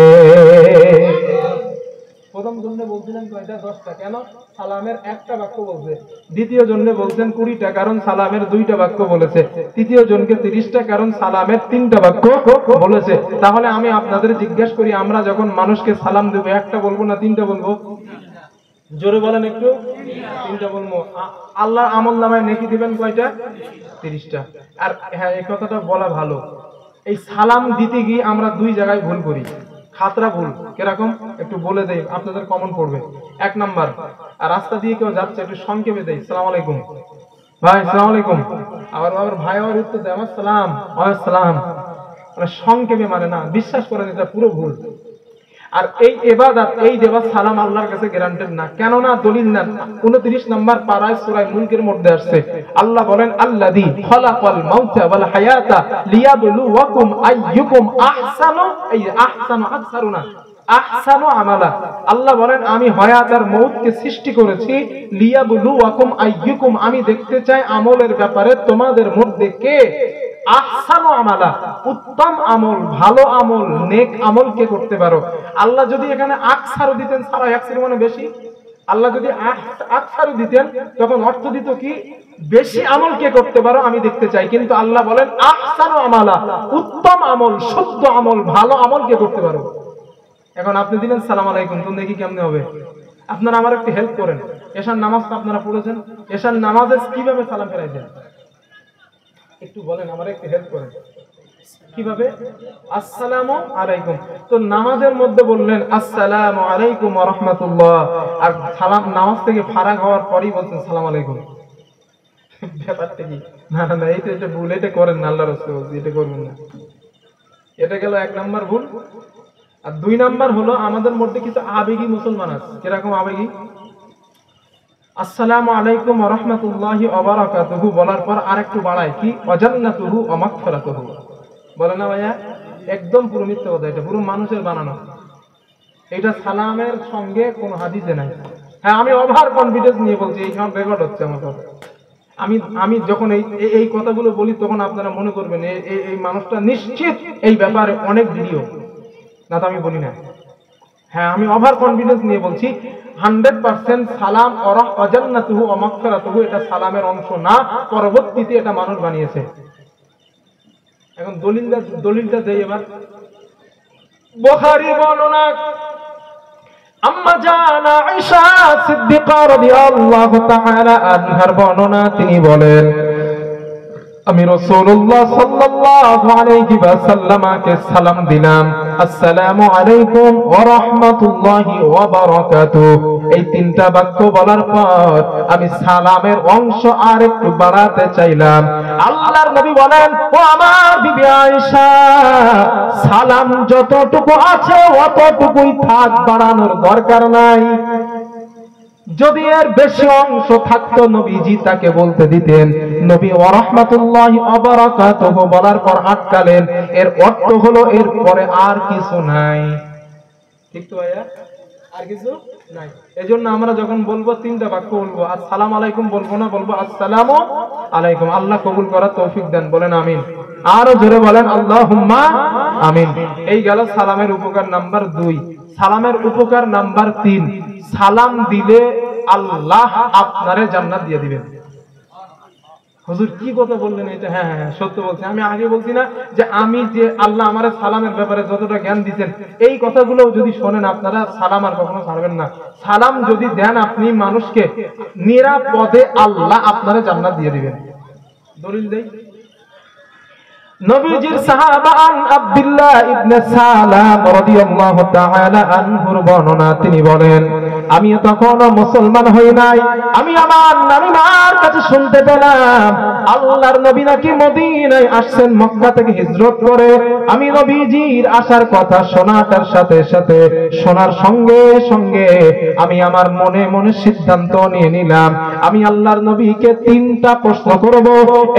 প্রথম জন্য বলছিলেন কয়টা? 10টা। কেন? সালামের একটা বাক্য বলছে। দ্বিতীয় জন্য বলছেন 20টা, কারণ সালামের 2টা বাক্য বলেছে। তৃতীয় জনকে 30টা, কারণ সালামের 3টা বাক্য বলেছে। তাহলে আমি আপনাদের জিজ্ঞেস করি, আমরা যখন মানুষকে সালাম দেব, একটা বলবো না 3টা বলবো? জোরে বলেন একটু। 3টা বলবো। আল্লাহর আমল নামায় নেকি দিবেন কয়টা? 30টা। আর হ্যাঁ, এই কথাটা বলা ভালো, এই সালাম দিতে গিয়ে আমরা 2 জায়গায় ভুল করি, খাতরা ভুল। কিরকম? একটু বলে দেই, আপনাদের কমন পড়বে। 1 নাম্বার, রাস্তা দিয়ে কেউ যাচ্ছে, একটু সংক্ষেপে দেই, আসসালামু আলাইকুম ভাই, আসসালামু আলাইকুম। আবার ভাই আমার উত্তর দেয়, আমার সালাম, ওয়া সালাম। মানে সংক্ষেপে মানে না, বিশ্বাস করেন এটা পুরো ভুল। আর এই ইবাদত, এই দেওয়া সালাম আল্লাহর কাছে গ্যারান্টেড না। কেননা দলিল না, 29 নম্বর পারায় সূরা মুলকের মধ্যে আসছে, আল্লাহ বলেন আল্লাযী খালাকাল মাউতা ওয়াল হায়াতা লিয়াবলুয়াকুম আইয়ুকুম আহসানু, এই আহসানু আকসারুনা আহসানু আমালা। আল্লাহ বলেন আমি হায়াত আর মউতকে সৃষ্টি করেছি লিয়াবলুয়াকুম আইয়ুকুম, আমি দেখতে চাই আমলের ব্যাপারে তোমাদের মধ্যে কে আহসানু আমালা, উত্তম আমল, ভালো আমল, নেক আমল কে করতে পারো। আল্লাহ যদি এখানে আকসারু দিতেন, সারা একসার মানে বেশি, আল্লাহ যদি আকসারু দিতেন তখন অর্থ দিত কি বেশি আমল কে করতে পারো আমি দেখতে চাই। কিন্তু আল্লাহ বলেন আহসানু আমালা, উত্তম আমল, শুদ্ধ আমল, ভালো আমল কে করতে পারো। এখন আপনি দিলেন সালাম আলাইকুম, তো দেখি কেমনে হবে? আপনারা আমার একটু হেল্প করেন। এশার নামাজটা আপনারা পড়েছেন, এশার নামাজে কিভাবে সালাম ফেরাইছেন একটু বলেন, আমার একটু হেল্প করেন। কিভাবে? আসসালামু আলাইকুম। তো নামাজের মধ্যে বললেন আসসালামু আলাইকুম ওয়া রাহমাতুল্লাহ, আর সালাম নামাজ থেকে ফারাগ হওয়ার পরেই বলছেন সালাম আলাইকুম। ব্যাপারটা কি? না না না, এটা ভুল, এটা করেন না, আল্লাহর রাসূল বলছে এটা করবেন না। এটা গেল 1 নাম্বার ভুল। আর 2 নাম্বার হলো আমাদের মধ্যে কিছু আবেগী মুসলমান আছে। কিরকম আবেগী? আসসালামু আলাইকুম ওয়া রাহমাতুল্লাহি ওয়া বারাকাতুহু বলার পর আরেকটু বাড়ায় কি ওয়া জান্নাতুহু ওয়া মাগফিরাতুহু, বলে না ভাইয়া? একদম পুরো মিথ্যা কথা, এটা পুরো মানুষের বানানো। এটা সালামের সঙ্গে কোনো হাদিসে নাই। হ্যাঁ, আমি ওভার কনফিডেন্স নিয়ে বলছি, এই সব রেকর্ড হচ্ছে আমার কথা। আমি যখন এই কথাগুলো বলি তখন আপনারা মনে করবেন এই মানুষটা নিশ্চিত এই ব্যাপারে অনেক ভিডিও, না তো আমি বলি না। হ্যাঁ, আমি ওভার কনফিডেন্স নিয়ে বলছি 100% সালাম ওয়া জান্নাতুহু ওয়া মাগফিরাতুহু এটা সালামের অংশ না, পরবর্তীতে এটা মানুষ বানিয়েছে। এখন দলিলটা দেই এবার। বুখারী বর্ণনা, আম্মা জানা আয়েশা সিদ্দিকা রাদিয়াল্লাহু তাআলা আনহার বর্ণনা, তিনি বলেন আমি রাসূলুল্লাহ সাল্লাল্লাহু আলাইহি ওয়াসাল্লামকে সালাম দিলাম, আসসালামু আলাইকুম ওয়া রাহমাতুল্লাহি ওয়া বারাকাতুহু। এই 3টা বাক্য বলার পর আমি সালামের অংশ আর একটু বাড়াতে চাইলাম। আল্লাহর নবী বলেন, ও আমার বিবি আয়েশা, সালাম যতটুকু আছে অতটুকুই থাক, বাড়ানোর দরকার নাই। যদি এর বেশি অংশ থাকতো নবীজি তাকে বলতে দিতেন। নবী ওয়া রাহমাতুল্লাহি ওয়া বারাকাতুহু বলার পর আটকালেন, এর অর্থ হলো এর পরে আর কিছু নাই। ঠিক তো ভাইয়া? আর কিছু নাই। এজন্য আমরা যখন বলবো 3টা বাক্য বলবো, আসসালামু আলাইকুম বলবো না, বলবো আসসালামু আলাইকুম। আল্লাহ কবুল করার তৌফিক দেন, বলেন আমিন। আরো জোরে বলেন আল্লাহুম্মা আমিন। এই গেল সালামের উপকার নাম্বার 2। সালামের উপকার নাম্বার 3, সালাম দিলে আল্লাহ আপনারে জান্নাত দিয়ে দিবেন। হুজুর কি কথা বললেন এটা? হ্যাঁ হ্যাঁ সত্য বলছি। আমি আগে বলছি না যে আল্লাহ আমারে সালামের ব্যাপারে যতটা জ্ঞান দিচ্ছেন, এই কথাগুলো যদি শোনেন আপনারা সালাম আর কখনো ছাড়বেন না। সালাম যদি দেন আপনি মানুষকে, নিরাপদে আল্লাহ আপনারে জান্নাত দিয়ে দিবেন। দলিল দেই, নবীজির সাহাবা আব্দুল্লাহ ইবনে সালাম রাদিয়াল্লাহু তাআলা আনহুর বর্ণনা, তিনি বলেন আমি তখনও মুসলমান হই নাই, আমি আমার নানিমার কাছে শুনতে পেলাম আল্লাহর নবী নাকি মদিনায় আসছেন মক্কা থেকে হিজরত করে। আমি নবীজির আসার কথা শোনার সাথে সাথে শোনার সঙ্গে সঙ্গে আমি আমার মনে মনে সিদ্ধান্ত নিয়ে নিলাম আমি আল্লাহর নবীকে 3টা প্রশ্ন করব।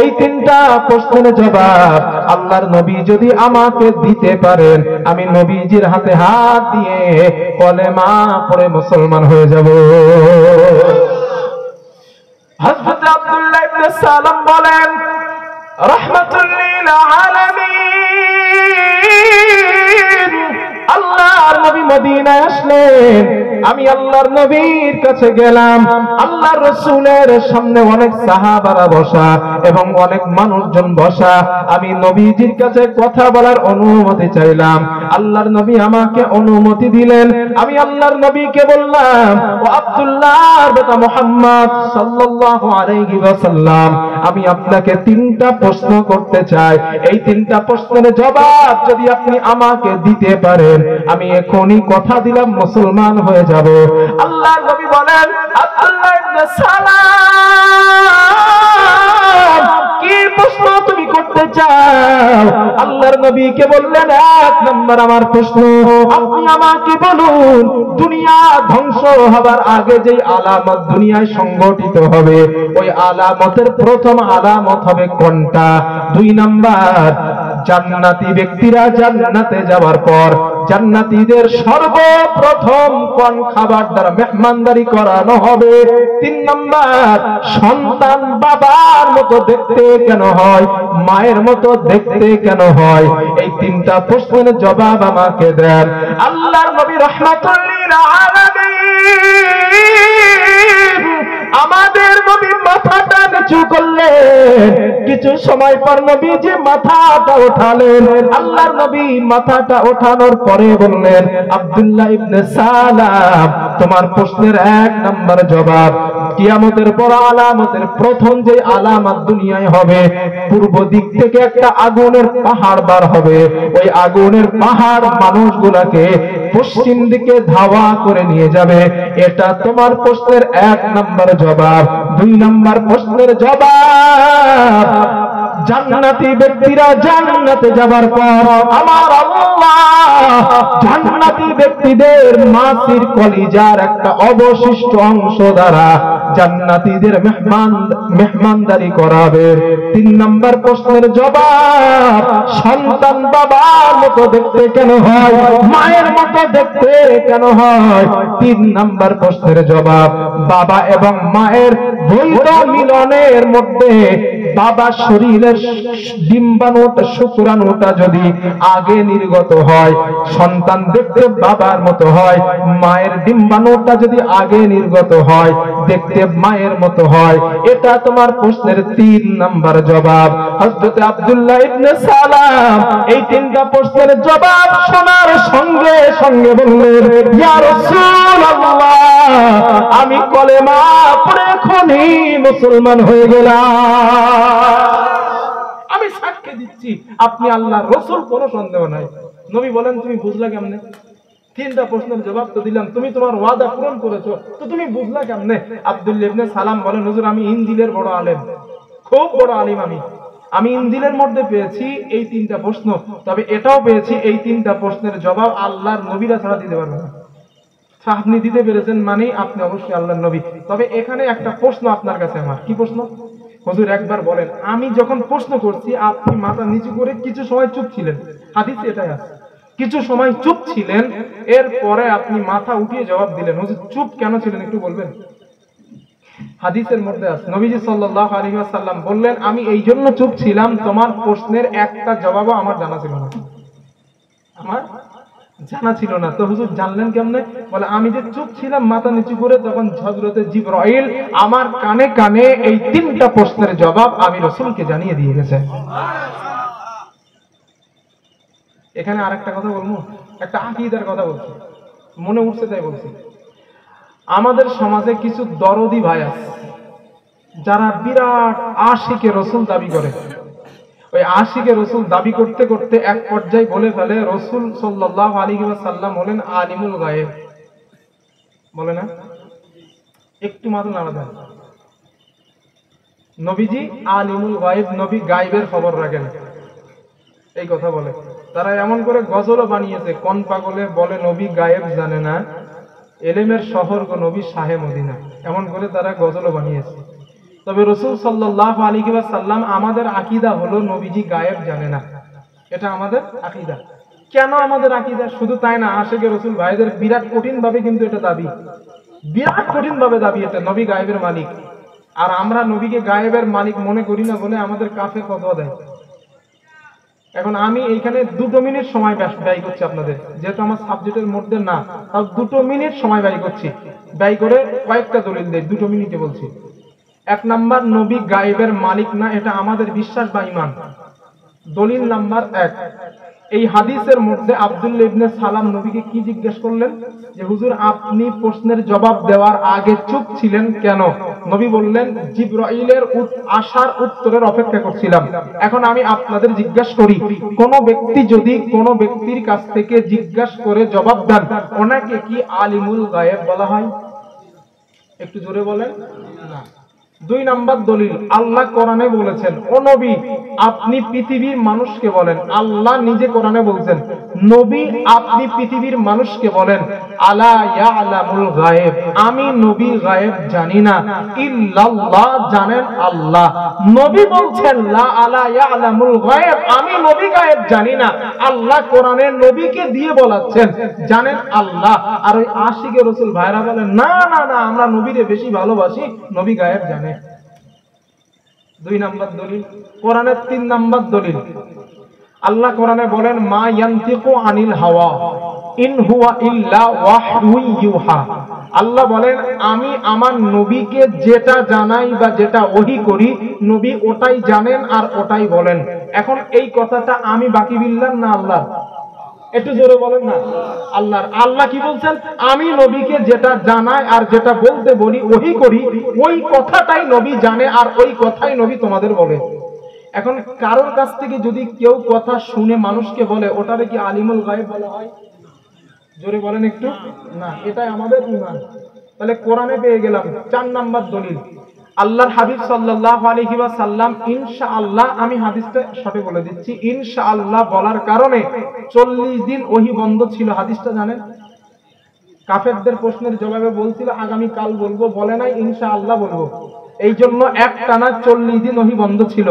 এই 3টা প্রশ্নের জবাব আল্লাহর নবী যদি আমাকে দিতে পারেন, আমি নবীজির হাতে হাত দিয়ে কলেমা পড়ে মুসলমান হয়ে যাব। হযরত আব্দুল্লাহ ইবনে সালাম বলেন, রাহমাতুল লিল আলামিন, আল্লাহর নবী মদিনায় আসলেন, আমি আল্লাহর নবীর কাছে গেলাম। আল্লাহর রাসূলের সামনে অনেক সাহাবারা বসা এবং অনেক মানুষজন বসা। আমি নবীজির কাছে কথা বলার অনুমতি চাইলাম। আল্লাহর নবী আমাকে অনুমতি দিলেন। আমি আল্লাহর নবীকে বললাম, ও আব্দুল্লাহর বেটা মুহাম্মদ সাল্লাল্লাহু আলাইহি ওয়াসাল্লাম, আমি আপনাকে 3টা প্রশ্ন করতে চাই। এই 3টা প্রশ্নের জবাব যদি আপনি আমাকে দিতে পারেন, আমি এখনই কথা দিলাম মুসলমান হয়ে যাব। আল্লাহর নবী বলেন, আব্দুল্লাহ ইবনে সালাম, কি প্রশ্ন তুমি করতে চাও? আল্লাহর আল্লাহর নবীকে বললেন, এক নম্বর আমার প্রশ্ন, আপনি আমাকে বলুন দুনিয়া ধ্বংস হবার আগে যে আলামত দুনিয়ায় সংগঠিত হবে, ওই আলামতের প্রথম আলামত হবে কোনটা? 2 নাম্বার, জান্নাতি ব্যক্তিরা জান্নাতে যাওয়ার পর জান্নাতীদের সর্বপ্রথম কোন খাবার দ্বারা মেহমানদারি করানো হবে? 3 নাম্বার, সন্তান বাবার মতো দেখতে কেন হয়, মায়ের মতো দেখতে কেন হয়? এই 3টা প্রশ্নের জবাব আমাকে দেন। আল্লাহর নবী রাহমাতুল লিল আলামিন আমাদের নবী মাথাটা নিচু করলেন, কিছু সময় পর নবীজি মাথাটা ওঠালেন। আল্লাহর নবী মাথাটা ওঠানোর পরে বললেন, আব্দুল্লাহ ইবনে সালাম, তোমার প্রশ্নের 1 নম্বর জবাব, কিয়ামতের পর আলামতের প্রথম যে আলামত দুনিয়ায় হবে, পূর্ব দিক থেকে একটা আগুনের পাহাড় বার হবে, ওই আগুনের পাহাড় মানুষগুলোকে পশ্চিম দিকে ধাওয়া করে নিয়ে যাবে। এটা তোমার প্রশ্নের 1 নম্বর জবাব। 2 নম্বর প্রশ্নের জবাব, জান্নাতি ব্যক্তিরা জান্নাতে যাবার পর আমার আল্লাহ জান্নাতি ব্যক্তিদের মাসির কলিজার একটা অবশিষ্ট অংশ দ্বারা জান্নাতীদের মেহমানদারি করাবে। 3 নম্বর প্রশ্নের জবাব, সন্তান বাবার মতো দেখতে কেন হয়, মায়ের মতো দেখতে কেন হয়? 3 নম্বর প্রশ্নের জবাব, বাবা এবং মায়ের বৈধ মিলনের মধ্যে বাবার শরীরের ডিম্বাণুটা শুক্রাণুটা যদি আগে নির্গত হয়, সন্তান দেখতে বাবার মতো হয়, মায়ের ডিম্বাণুটা যদি আগে নির্গত হয়, দেখতে মায়ের মতো হয়। এটা তোমার প্রশ্নের 3 নাম্বার জবাব। হযরত আব্দুল্লাহ ইবনে সালাম এই 3টা প্রশ্নের জবাব শোনার সঙ্গে সঙ্গে বললেন, ইয়া রাসূলুল্লাহ, আমি কলেমা পড়ে এখনই মুসলমান হয়ে গেলাম। আমি সাক্ষ্য দিচ্ছি আপনি আল্লাহর রাসূল, কোনো সন্দেহ নাই। নবী বলেন, তুমি বুঝলা কেমনে? 3টা প্রশ্নের জবাব তো দিলাম, তুমি তোমার ওয়াদা পূরণ করেছো, তো তুমি বুঝলা কেমনে? আব্দুল্লাহ ইবনে সালাম বলেন, হুজুর আমি ইনজিলের বড় আলেম, খুব বড় আলিম, আমি ইনজিলের মধ্যে পেয়েছি এই 3টা প্রশ্ন, তবে এটাও পেয়েছি এই 3টা প্রশ্নের জবাব আল্লাহর নবীরা ছাড়া দিতে পারবে না। আপনি দিতে পেরেছেন মানে আপনি অবশ্যই আল্লাহর নবী। তবে এখানে একটা প্রশ্ন আপনার কাছে আমার। কি প্রশ্ন? হুজুর একবার বলেন, আমি যখন প্রশ্ন করছি আপনি মাথা নিচু করে কিছু সময় চুপ ছিলেন, হাদিসে এটাই আছে, কিছু সময় চুপ ছিলেন, এরপরে আপনি মাথা উঠিয়ে জবাব দিলেন। হুজুর চুপ কেন ছিলেন একটু বলবেন? হাদিসের মধ্যে আছে, নবীজি সাল্লাল্লাহু আলাইহি ওয়াসাল্লাম বললেন, আমি এই জন্য চুপ ছিলাম, তোমার প্রশ্নের একটা জবাবও আমার জানা ছিল না, আমার জানা ছিল না। তো হুজুর জানলেন কেমনে? বলে, আমি যে চুপ ছিলাম মাথা নিচু করে, তখন হযরতে জিবরাইল আমার কানে কানে এই 3টা প্রশ্নের জবাব আমি রাসূলকে জানিয়ে দিয়ে গেছে। এখানে আরেকটা কথা বলবো, একটা আকীদার কথা বলছি, মনে উঠছে তাই বলছি। আমাদের সমাজে কিছু দরদি ভাই আছে যারা বিরাট আশিকে রাসূল দাবি করে। ওই আশিকে রাসূল দাবি করতে করতে এক পর্যায়ে বলে ফেলে, রাসূল সাল্লাল্লাহু আলাইহি ওয়াসাল্লাম হলেন আলিমুল গায়েব। বলে না? একটু মাথা নাড়া দেন। নবীজি আলিমুল গায়েব, নবী গায়েবের খবর রাখেন, এই কথা বলে। তারা এমন করে গজলও বানিয়েছে, কোন পাগলে বলে নবী গায়েব জানে না, এলেমের শহর গো নবী শাহে মদিনা, এমন করে তারা গজলও বানিয়েছে। তবে রাসূল সাল্লাল্লাহু আলাইহি ওয়াসাল্লাম, আমাদের আকীদা হলো নবীজি গায়েব জানে না, এটা আমাদের আকীদা। কেন আমাদের আকীদা? শুধু তাই না, আশিকে রাসূল ভাইদের বিরাট কঠিন ভাবে কিন্তু এটা দাবি, বিরাট কঠিন ভাবে দাবি এটা নবী গায়েবের মালিক। আর আমরা নবীকে গায়েবের মালিক মনে করি না বলে আমাদের কাফের ফতোয়া দেয়। এখন আমি এইখানে 2 মিনিট সময় ব্যয় করছি আপনাদের, যেহেতু আমার সাবজেক্টের মধ্যে না, তাও 2 মিনিট সময় ব্যয় করছি, ব্যয় করে কয়েকটা দলিল দেই, 2 মিনিটে বলছি। 1 নাম্বার, নবী গায়েবের মালিক না, এটা আমাদের বিশ্বাস বা ঈমান। দলিল নাম্বার 1, এই হাদিসের মধ্যে আব্দুল্লাহ ইবনে সালাম নবীকে কি জিজ্ঞেস করলেন যে হুজুর আপনি প্রশ্নের জবাব দেওয়ার আগে চুপ ছিলেন কেন? নবী বললেন, জিবরাইলের আসার উত্তরের অপেক্ষা করছিলাম। এখন আমি আপনাদের জিজ্ঞাসা করি, কোন ব্যক্তি যদি কোন ব্যক্তির কাছ থেকে জিজ্ঞাসা করে জবাব দেন, ওনাকে কি আলিমুল গায়েব বলা হয়? একটু জোরে বলেন না। দুই নাম্বার দলিল, আল্লাহ কোরআনে বলেছেন, ও নবী আপনি পৃথিবীর মানুষকে বলেন, আল্লাহ নিজে কোরআনে বলছেন, নবী আপনি পৃথিবীর মানুষকে বলেন, আলা ইয়ালামুল গায়েব, আমি নবী গায়েব জানি না, ইল্লাল্লাহ জানেন আল্লাহ। নবী বলছেন লা আলা ইয়ালামুল গায়েব, আমি নবী গায়েব জানি না, আল্লাহ কোরআনে নবীকে দিয়ে বলাচ্ছেন জানেন আল্লাহ। আর ওই আশিকে রাসূল ভাইরা বলেন না না না, আমরা নবীরে বেশি ভালোবাসি, নবী গায়েব জানে। দুই নাম্বার দলিল। কোরআনের তিন নাম্বার দলিল, আল্লাহ কোরআনে বলেন মা ইয়ানতিকু আনিল হাওয়া ইন হুয়া ইল্লা ওয়াহয়ু ইউহা। আল্লাহ বলেন আমি আমার নবীকে যেটা জানাই বা যেটা ওহী করি, নবী ওটাই জানেন আর ওটাই বলেন। এখন এই কথাটা আমি বাকি বিল্লাহ না আল্লাহ? একটু জোরে বলেন না। আল্লাহর। আল্লাহ কি বলছেন? আমি নবীকে যেটা জানাই আর যেটা বলতে বলি, ওহী করি, ওই কথাটাই নবী জানে আর ওই কথাই নবী তোমাদের বলে। এখন কারোর কাছ থেকে যদি কেউ কথা শুনে মানুষকে বলে, ওটারে কি আলিমুল গায়েব বলা হয়? জোরে বলেন একটু। না, এটাই আমাদের ঈমান। তাহলে কোরআনে পেয়ে গেলাম চার নাম্বার দলিল, আল্লাহর হাবিব সাল্লাল্লাহু আলাইহি ওয়াসাল্লাম ইনশাআল্লাহ, আমি হাদিসটা শর্টে বলে দিচ্ছি, ইনশাআল্লাহ বলার কারণে 40 দিন ওহী বন্ধ ছিল। হাদিসটা জানেন? কাফেরদের প্রশ্নের জবাবে বলছিল আগামী কাল বলবো, বলে নাই ইনশাআল্লাহ বলবো। এই জন্য একটানা 40 দিন ওহী বন্ধ ছিল।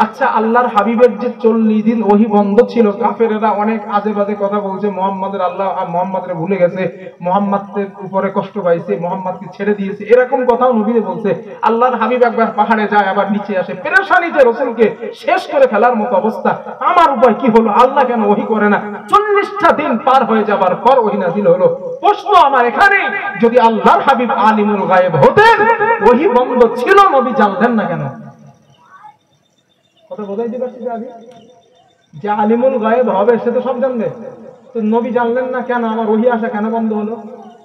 আচ্ছা, আল্লাহর হাবিবের যে 40 দিন ওহী বন্ধ ছিল, কাফেরেরা অনেক আজে বাজে কথা বলছে, মুহাম্মাদের আল্লাহ মুহাম্মাদরে ভুলে গেছে, মুহাম্মাদের উপরে কষ্ট পাইছে, মুহাম্মাদকে ছেড়ে দিয়েছে, এরকম কথাও নবীরে বলছে। আল্লাহর হাবিব একবার পাহাড়ে যায়, আবার নিচে আসে, পেরেশানিতে রাসূলকে শেষ করে ফেলার মতো অবস্থা। আমার উপায় কি হলো? আল্লাহ কেন ওহী করে না? 40টা দিন পার হয়ে যাবার পর ওহী নাযিল হলো। প্রশ্ন আমার এখানে, যদি আল্লাহর হাবিব আলিমুল গায়েব হতেন, ওহী বন্ধ ছিল, নবী জানলেন না কেন? কথা বোঝাইতে পারছি যে আলিমুল গায়েব হবে সে তো সব জানবে, তো নবী জানলেন না কেন? আমার ওহী আসা কেন বন্ধ হলো?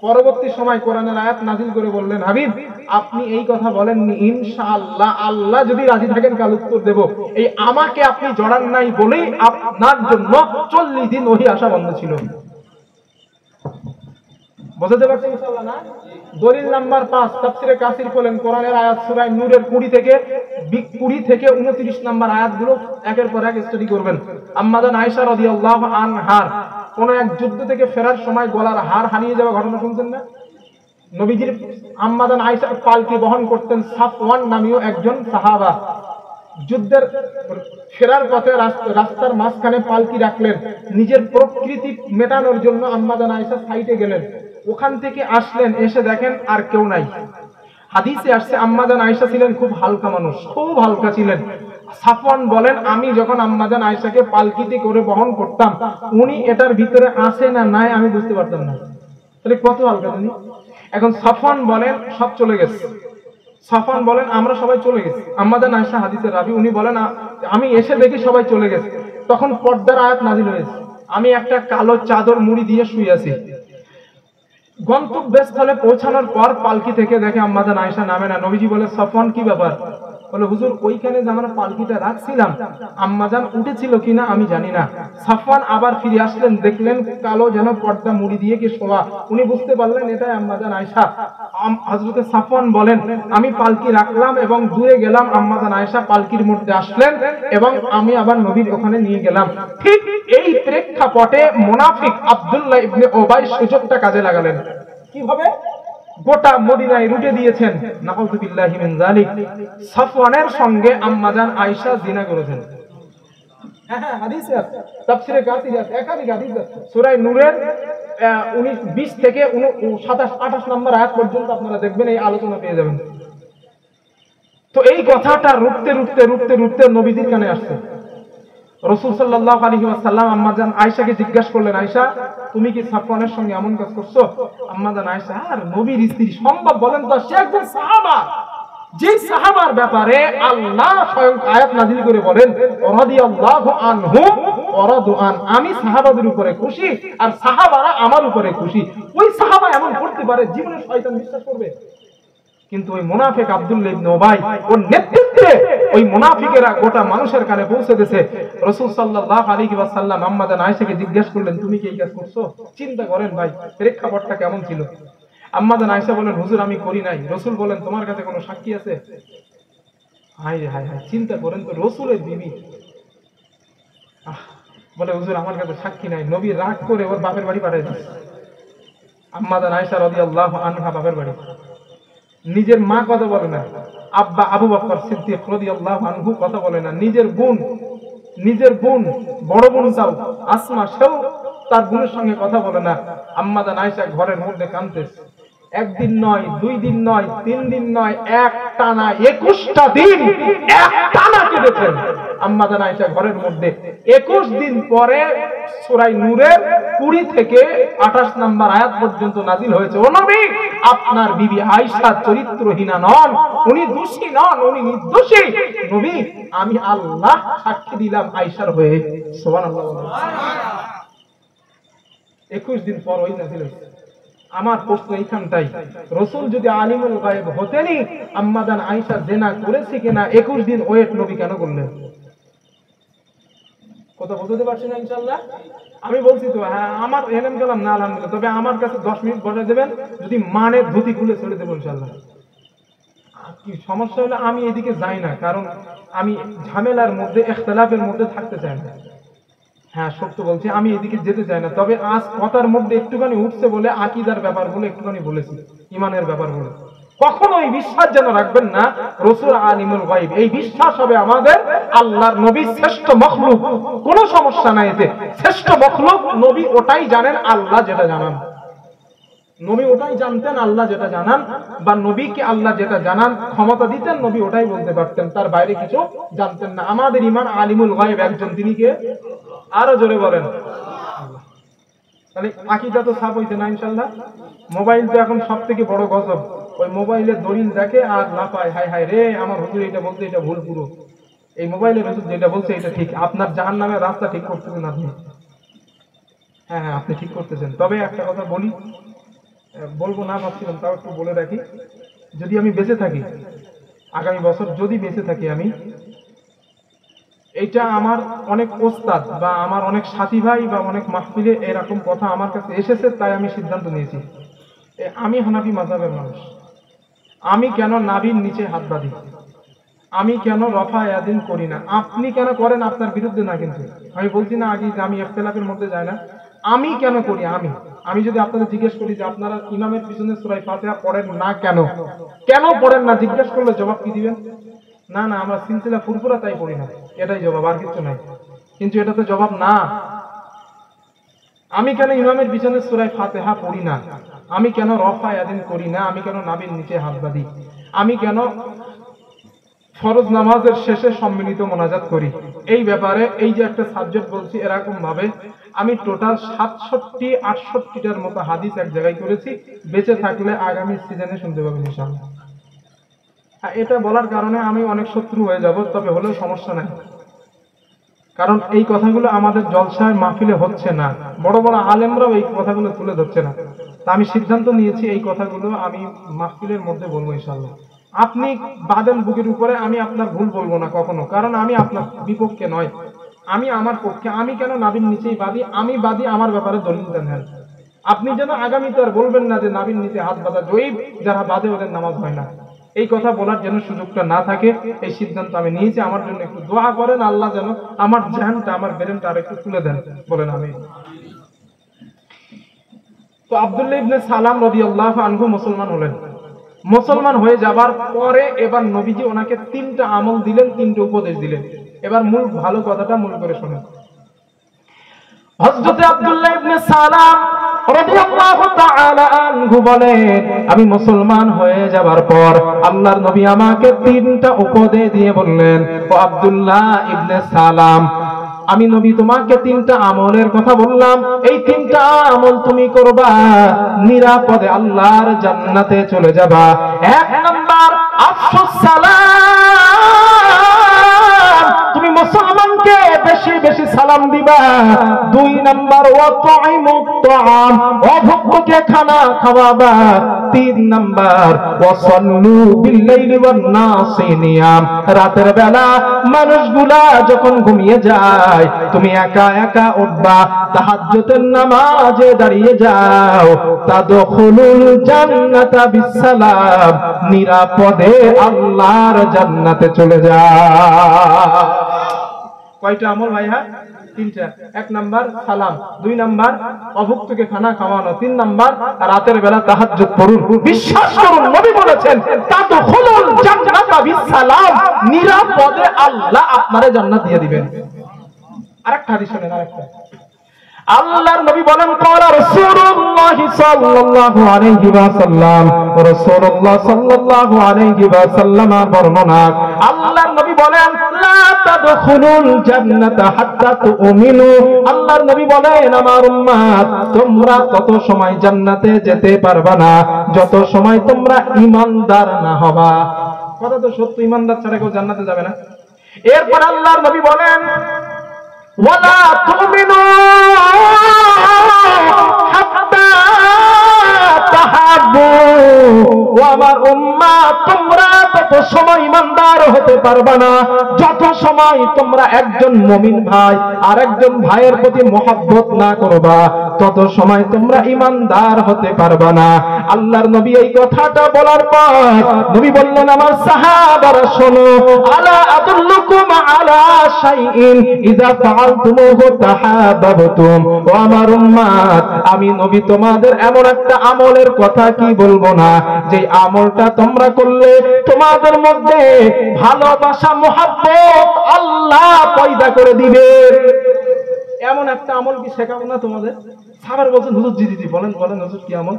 পরবর্তী সময় কোরআনের আয়াত নাযিল করে বললেন, হাবিব আপনি এই কথা বলেননি, ইনশাআল্লাহ আল্লাহ যদি রাজি থাকেন কাল উত্তর দেব। এই আমাকে আপনি জড়ান নাই বলেই আপনার জন্য 40 দিন ওহী আসা বন্ধ ছিল। বুঝতে পারছেন ইনশাআল্লাহ না? দলিল নাম্বার 5, তাফসীরে কাসির খোলেন, কোরআনের আয়াত সূরা নূরের 20 থেকে 29 নাম্বার আয়াতগুলো একের পর এক স্টাডি করবেন। আম্মা জান আয়েশা রাদিয়াল্লাহু আনহার কোন এক যুদ্ধ থেকে ফেরার সময় গলার হার হারিয়ে যাওয়া ঘটনা শুনছেন না? নবীজির আম্মা জান আয়েশা পালকি বহন করতেন সাফওয়ান নামীয় একজন সাহাবা। যুদ্ধের ফেরার পথে রাস্তার মাঝখানে পালকি রাখলেন, নিজের প্রকৃতি মেটানোর জন্য আম্মা জান আয়েশা সাইডে গেলেন। ওখান থেকে আসলেন, এসে দেখেন আর কেউ নাই। হাদিসে আসছে আম্মা জান আয়েশা ছিলেন খুব হালকা মানুষ, খুব হালকা ছিলেন। সাফওয়ান বলেন, আমি যখন আম্মা জান আয়েশাকে পালকিতে করে বহন করতাম, উনি এটার ভিতরে আছে না নাই আমি বুঝতে পারতাম না। তাহলে কত হালকা তিনি। এখন সাফওয়ান বলেন সব চলে গেছে। সাফওয়ান বলেন আমরা সবাই চলে গেছি। আম্মা জান আয়েশা হাদিসের রাবী, উনি বলেন আমি এসে দেখি সবাই চলে গেছে। তখন পর্দার আয়াত নাযিল হয়েছে, আমি একটা কালো চাদর মুড়ি দিয়ে শুয়ে আছি। গন্তব্যস্থলে পৌঁছানোর পর পালকি থেকে দেখে আম্মা জান আয়েশা নামে না। নবীজি বলে, সাফওয়ান কি ব্যাপার? বলে, হুজুর ওইখানে যে আমরা পালকিটা রাখছিলাম, আম্মা জান উঠেছিল কিনা আমি জানি না। সাফওয়ান আবার ফিরে আসলেন, দেখলেন কালো যেন পর্দা মুড়ি দিয়ে কি শোয়া। উনি বুঝতে পারলেন এটাই আম্মা জান আয়েশা। হযরত সাফওয়ান বলেন, আমি পালকি রাখলাম এবং দূরে গেলাম, আম্মা জান আয়েশা পালকির মধ্যে আসলেন এবং আমি আবার নবীর ওখানে নিয়ে গেলাম। ঠিক এই প্রেক্ষাপটে মুনাফিক আব্দুল্লাহ ইবনে উবাই সুযোগটা কাজে লাগালেন। কিভাবে? গোটা মদিনায় রুটে দিয়েছেন, নাউযুবিল্লাহি মিন যালিক। সাফওয়ানের সঙ্গে আম্মা জান আয়েশা জিনা করেছেন। হ্যাঁ, হাদিসে আছে, তাফসীরে কাসির আছে, একাধিক হাদিস আছে। সূরা নূরের 20 থেকে 27-28 নম্বর আয়াত পর্যন্ত আপনারা দেখবেন, এই আলোচনা পেয়ে যাবেন। তো এই কথাটা রুটতে নবীজির কানে আসছে। রাসূল সাল্লাল্লাহু আলাইহি ওয়াসাল্লাম আম্মা জান আয়েশাকে জিজ্ঞাসা করলেন, আয়েশা তুমি কি সাফওয়ানের সঙ্গে এমন কাজ করছো? আম্মা জান আয়েশা, আর নবীর স্ত্রী সম্ভব বলেন তো? সে একজন সাহাবা, যে সাহাবার ব্যাপারে আল্লাহ স্বয়ং আয়াত নাযিল করে বলেন, রাদিয়াল্লাহু আনহুম ওয়া রাদু আন, আমি সাহাবাদের উপরে খুশি আর সাহাবারা আমার উপরে খুশি। ওই সাহাবা এমন করতে পারে, জীবনে শয়তান বিশ্বাস করবে? কিন্তু ওই মুনাফিক আব্দুল্লাহ ইবনে উবাই, ওর নেতৃত্বে ওই মুনাফিকেরা গোটা মানুষের কানে পৌঁছে দিয়েছে। রাসূল সাল্লাল্লাহু আলাইহি ওয়াসাল্লাম আম্মা জান আয়েশাকে জিজ্ঞাসা করলেন, তুমি কি এই কাজ করছো? চিন্তা করেন ভাই, প্রেক্ষাপটটা কেমন ছিল। আম্মা জান আয়েশা বলেন, হুজুর আমি করি নাই। রাসূল বলেন, তোমার কাছে কোনো সাক্ষী আছে? হায় রে হায় হায়, চিন্তা করেন তো, রসুলের বিবি বলে হুজুর আমার কাছে সাক্ষী নাই। নবী রাগ করে ওর বাপের বাড়ি পাঠিয়ে দিচ্ছে। আম্মা জান আয়েশা রাদিয়াল্লাহু আনহা বাপের বাড়ি, নিজের মা কথা বলে না, আব্বা আবু বকর সিদ্দিক রাদিয়াল্লাহু আনহু কথা বলে না, নিজের বোন বড় বোন তাও আসমা, সেও তার বোনের সঙ্গে কথা বলে না। আম্মা জান আয়েশা ঘরের মধ্যে কাঁদতেছে। একদিন নয়, 2 দিন নয়, 3 দিন নয়, একটানা 21টা দিন একটানা কেটেছেন আম্মা জান আয়েশা ঘরের মধ্যে। 21 দিন পরে সূরা নূরের 20 থেকে 28 নম্বর আয়াত পর্যন্ত নাযিল হয়েছে। ও নবী, আপনার বিবি আয়েশা চরিত্রহীনা নন, উনি দোষী নন, উনি নির্দোষী। নবী, আমি আল্লাহ সাক্ষী দিলাম আয়েশার হয়ে। সুবহানাল্লাহ। 21 দিন পর ওই নাযিল হয়েছে। আমার প্রশ্ন এইখানটাই, রাসূল যদি আলিমুল গায়ব হতেনই, আম্মা জান আয়েশা জিনা করেছে কিনা 21 দিন ওয়েট নবী কেন করলেন? কথা বুঝতে পারছেন না? ইনশাআল্লাহ আমি বলছি তো, হ্যাঁ আমার এলেম গেলাম না আলহামদুলিল্লাহ, তবে আমার কাছে 10 মিনিট বসে দেবেন, যদি মানে ধুতি খুলে ছেড়ে দেবো ইনশাআল্লাহ। কি সমস্যা হলো, আমি এদিকে যাই না, কারণ আমি ঝামেলার মধ্যে, ইখতিলাফের মধ্যে থাকতে চাই না। হ্যাঁ সত্য বলছি, আমি এদিকে যেতে চাই না। তবে আজ কথার মধ্যে একটুখানি উঠছে বলে আকীদার ব্যাপার বলে একটুখানি বলেছি, ঈমানের ব্যাপার বলে। কখনো এই বিশ্বাস যেন রাখবেন না রাসূল আলিমুল গায়ব। এই বিশ্বাস হবে আমাদের আল্লাহর নবী শ্রেষ্ঠ মখলুক। কোনো সমস্যা নাই এতে, শ্রেষ্ঠ মখলুক নবী ওটাই জানেন আল্লাহ যেটা জানান। নবী ওটাই জানতেন আল্লাহ যেটা জানান, বা নবীকে আল্লাহ যেটা জানান ক্ষমতা দিতেন, নবী ওটাই বলতে পারতেন, তার বাইরে কিছু জানতেন না। আমাদের ঈমান আলিমুল গায়ব একজন, তিনি কে? আরো জোরে বলেন। তাহলে আকীদা তো সাফ হইছে না ইনশাআল্লাহ। মোবাইল তো এখন সবথেকে বড় গজব। ওই মোবাইলের দলিল দেখে আর না পায়, হায় হায় রে, আমার হুজুর এটা বলতে, এটা ভুল পুরো। এই মোবাইলের হুজুর যেটা বলছে এটা ঠিক, আপনার জাহান্নামের রাস্তা ঠিক করতেছেন আপনি। হ্যাঁ হ্যাঁ আপনি ঠিক করতেছেন। তবে একটা কথা বলি, বলবো না ভাবছিলাম, তাও একটু বলে রাখি। যদি আমি বেঁচে থাকি, আগামী বছর যদি বেঁচে থাকি আমি, এইটা আমার অনেক ওস্তাদ বা আমার অনেক সাথী ভাই বা অনেক মাহফিলে এরকম কথা আমার কাছে এসেছে, তাই আমি সিদ্ধান্ত নিয়েছি। আমি হানাফি মাযহাবের মানুষ, আমি কেন নাভির নিচে হাত বাঁধি, আমি কেন রফা ইয়াদিন করি না। আপনি কেন করেন আপনার বিরুদ্ধে না, কিন্তু আমি বলছি না আগে যে আমি ইখতিলাফের মধ্যে যাই না। আমি কেন করি, আমি যদি আপনাদের জিজ্ঞেস করি যে আপনারা ইমামের পিছনে সূরা ফাতিহা পড়েন না কেন, কেন পড়েন না জিজ্ঞেস করলে জবাব কি দিবেন? না না আমরা সিলসিলা ফুরফুরা তাই পড়ি না, এটাই জবাব, আর কিছু নাই। কিন্তু এটা তো জবাব না। আমি কেন ইমামের পিছনে সূরা ফাতিহা পড়ি না, আমি কেন রফা ইয়াদিন করি না, আমি কেন নাভির নিচে হাত বাঁধি, আমি কেন ফরজ নামাজের শেষে সম্মিলিত মোনাজাত করি, এই ব্যাপারে এই যে একটা সাবজেক্ট বলছি, এরকম ভাবে আমি টোটাল 67-68টার মতো হাদিস এক জায়গায় করেছি। বেঁচে থাকলে আগামী সিজনে শুনতে পাবেন ইনশাআল্লাহ। এটা বলার কারণে আমি অনেক শত্রু হয়ে যাব, তবে হলেও সমস্যা নাই, কারণ এই কথাগুলো আমাদের জলসায় মাহফিলে হচ্ছে না, বড় বড় আলেমরাও এই কথাগুলো তুলে ধরছে না। তা আমি সিদ্ধান্ত নিয়েছি এই কথাগুলো আমি মাহফিলের মধ্যে বলবো ইনশাআল্লাহ। আপনি বাঁধেন বুকের উপরে, আমি আপনার ভুল বলবো না কখনো, কারণ আমি আপনার বিপক্ষে নয়, আমি আমার পক্ষে। আমি কেন নাভির নিচেই বাঁধি, আমি বাঁধি আমার ব্যাপারে দলিল দেন। আপনি যেন আগামীতে আর বলবেন না যে নাভির নিচে হাত বাঁধা জয়ীব, যারা বাঁধে ওদের নামাজ হয় না, এই কথা বলার যেন সুযোগটা না থাকে, এই সিদ্ধান্ত আমি নিয়েছি। আমার জন্য একটু দোয়া করেন, আল্লাহ যেন আমার জানটা, আমার ব্রেনটা আর একটু তুলে দেন, বলেন আমি। তো আব্দুল্লাহ ইবনে সালাম রাদিয়াল্লাহু আনহু মুসলমান হলেন। মুসলমান হয়ে যাবার পরে এবার নবীজি ওনাকে 3টা আমল দিলেন, 3টা উপদেশ দিলেন। এবার মূল ভালো কথাটা মূল করে শুনেন। হযরত আব্দুল্লাহ ইবনে সালাম রাদিয়াল্লাহু তাআলা আনহু বলেন, আমি মুসলমান হয়ে যাবার পর আল্লাহর নবী আমাকে 3টা উপদেশ দিয়ে বললেন, ও আব্দুল্লাহ ইবনে সালাম, আমি নবী তোমাকে 3টা আমলের কথা বললাম, এই 3টা আমল তুমি করবা, নিরাপদে আল্লাহর জান্নাতে চলে যাবা। 1 নাম্বার আফশুস সালাম, তুমি মুসলমানকে বেশি বেশি সালাম দিবা। 2 নাম্বার ওয়াতুইমুত তাআম, অভুক্তকে খানা খাওয়াবা। 3 নাম্বার ওয়াসাল্লু বিল্লাইলি ওয়ান নাসি নিয়াম, রাতের বেলা মানুষগুলা যখন ঘুমিয়ে যায় তুমি একা একা উঠবা, তাহাজ্জুদের নামাজে দাঁড়িয়ে যাও। তাদখুলুল জান্নাতা বিসসালাম, নিরাপদে আল্লাহর জান্নাতে চলে যাও। কয়টা আমল ভাইয়া? 3টা। 1 নাম্বার সালাম, 2 নাম্বার অভুক্তকে খানা খাওয়ানো, 3 নাম্বার রাতের বেলা তাহাজ্জুদ পড়ুন। বিশ্বাস করুন নবী বলেছেন তাদখুলুল জান্নাতা বিসসালাম, নিরাপদে আল্লাহ আপনারে জান্নাত দিয়ে দিবেন। আরেকটা হাদিস শুনেন, আরেকটা। আল্লাহর নবী বলেন ক্বালা রাসূলুল্লাহ সাল্লাল্লাহু আলাইহি ওয়াসাল্লাম, রাসূলুল্লাহ সাল্লাল্লাহু আলাইহি ওয়াসাল্লাম বর্ণনা, আল্লাহর নবী বলেন লা তাদখুলুল জান্নাতা হাত্তা তুমিনু, আল্লাহর নবী বলেন আমার উম্মত তোমরা তত সময় জান্নাতে যেতে পারবে না যত সময় তোমরা ঈমানদার না হবা। কথা তো সত্য, ঈমানদার ছাড়া কেউ জান্নাতে যাবে না। এরপর আল্লাহর নবী বলেন ওয়ালা তুমিনু হাত্তা তাহাব্বু, ও আমার উম্মাত তোমরা তত সময় ঈমানদার হতে পারবে না যত সময় তোমরা একজন মুমিন ভাই আর একজন ভাইয়ের প্রতি মহব্বত না করবা, তত সময় তোমরা ঈমানদার হতে পারবে না। আল্লাহর নবী এই কথাটা বলার পর নবী বললেন আমার সাহাবারা শোনো, আলা আদুল্লুকুম আলা শাইইন ইযা ফাআলতুমুহু তাহাব্বাতুম, ও আমার উম্মাত আমি নবী তোমাদের এমন একটা আমলের কথা কি বলবো না যে আমলটা তোমরা করলে তোমাদের মধ্যে ভালোবাসা মহব্বত আল্লাহ পয়দা করে দিবে। এমন একটা আমল কি শেখাবো না তোমাদের? সাহাবারা বলছেন হুজুর জি জি বলেন বলেন হুজুর কি আমল?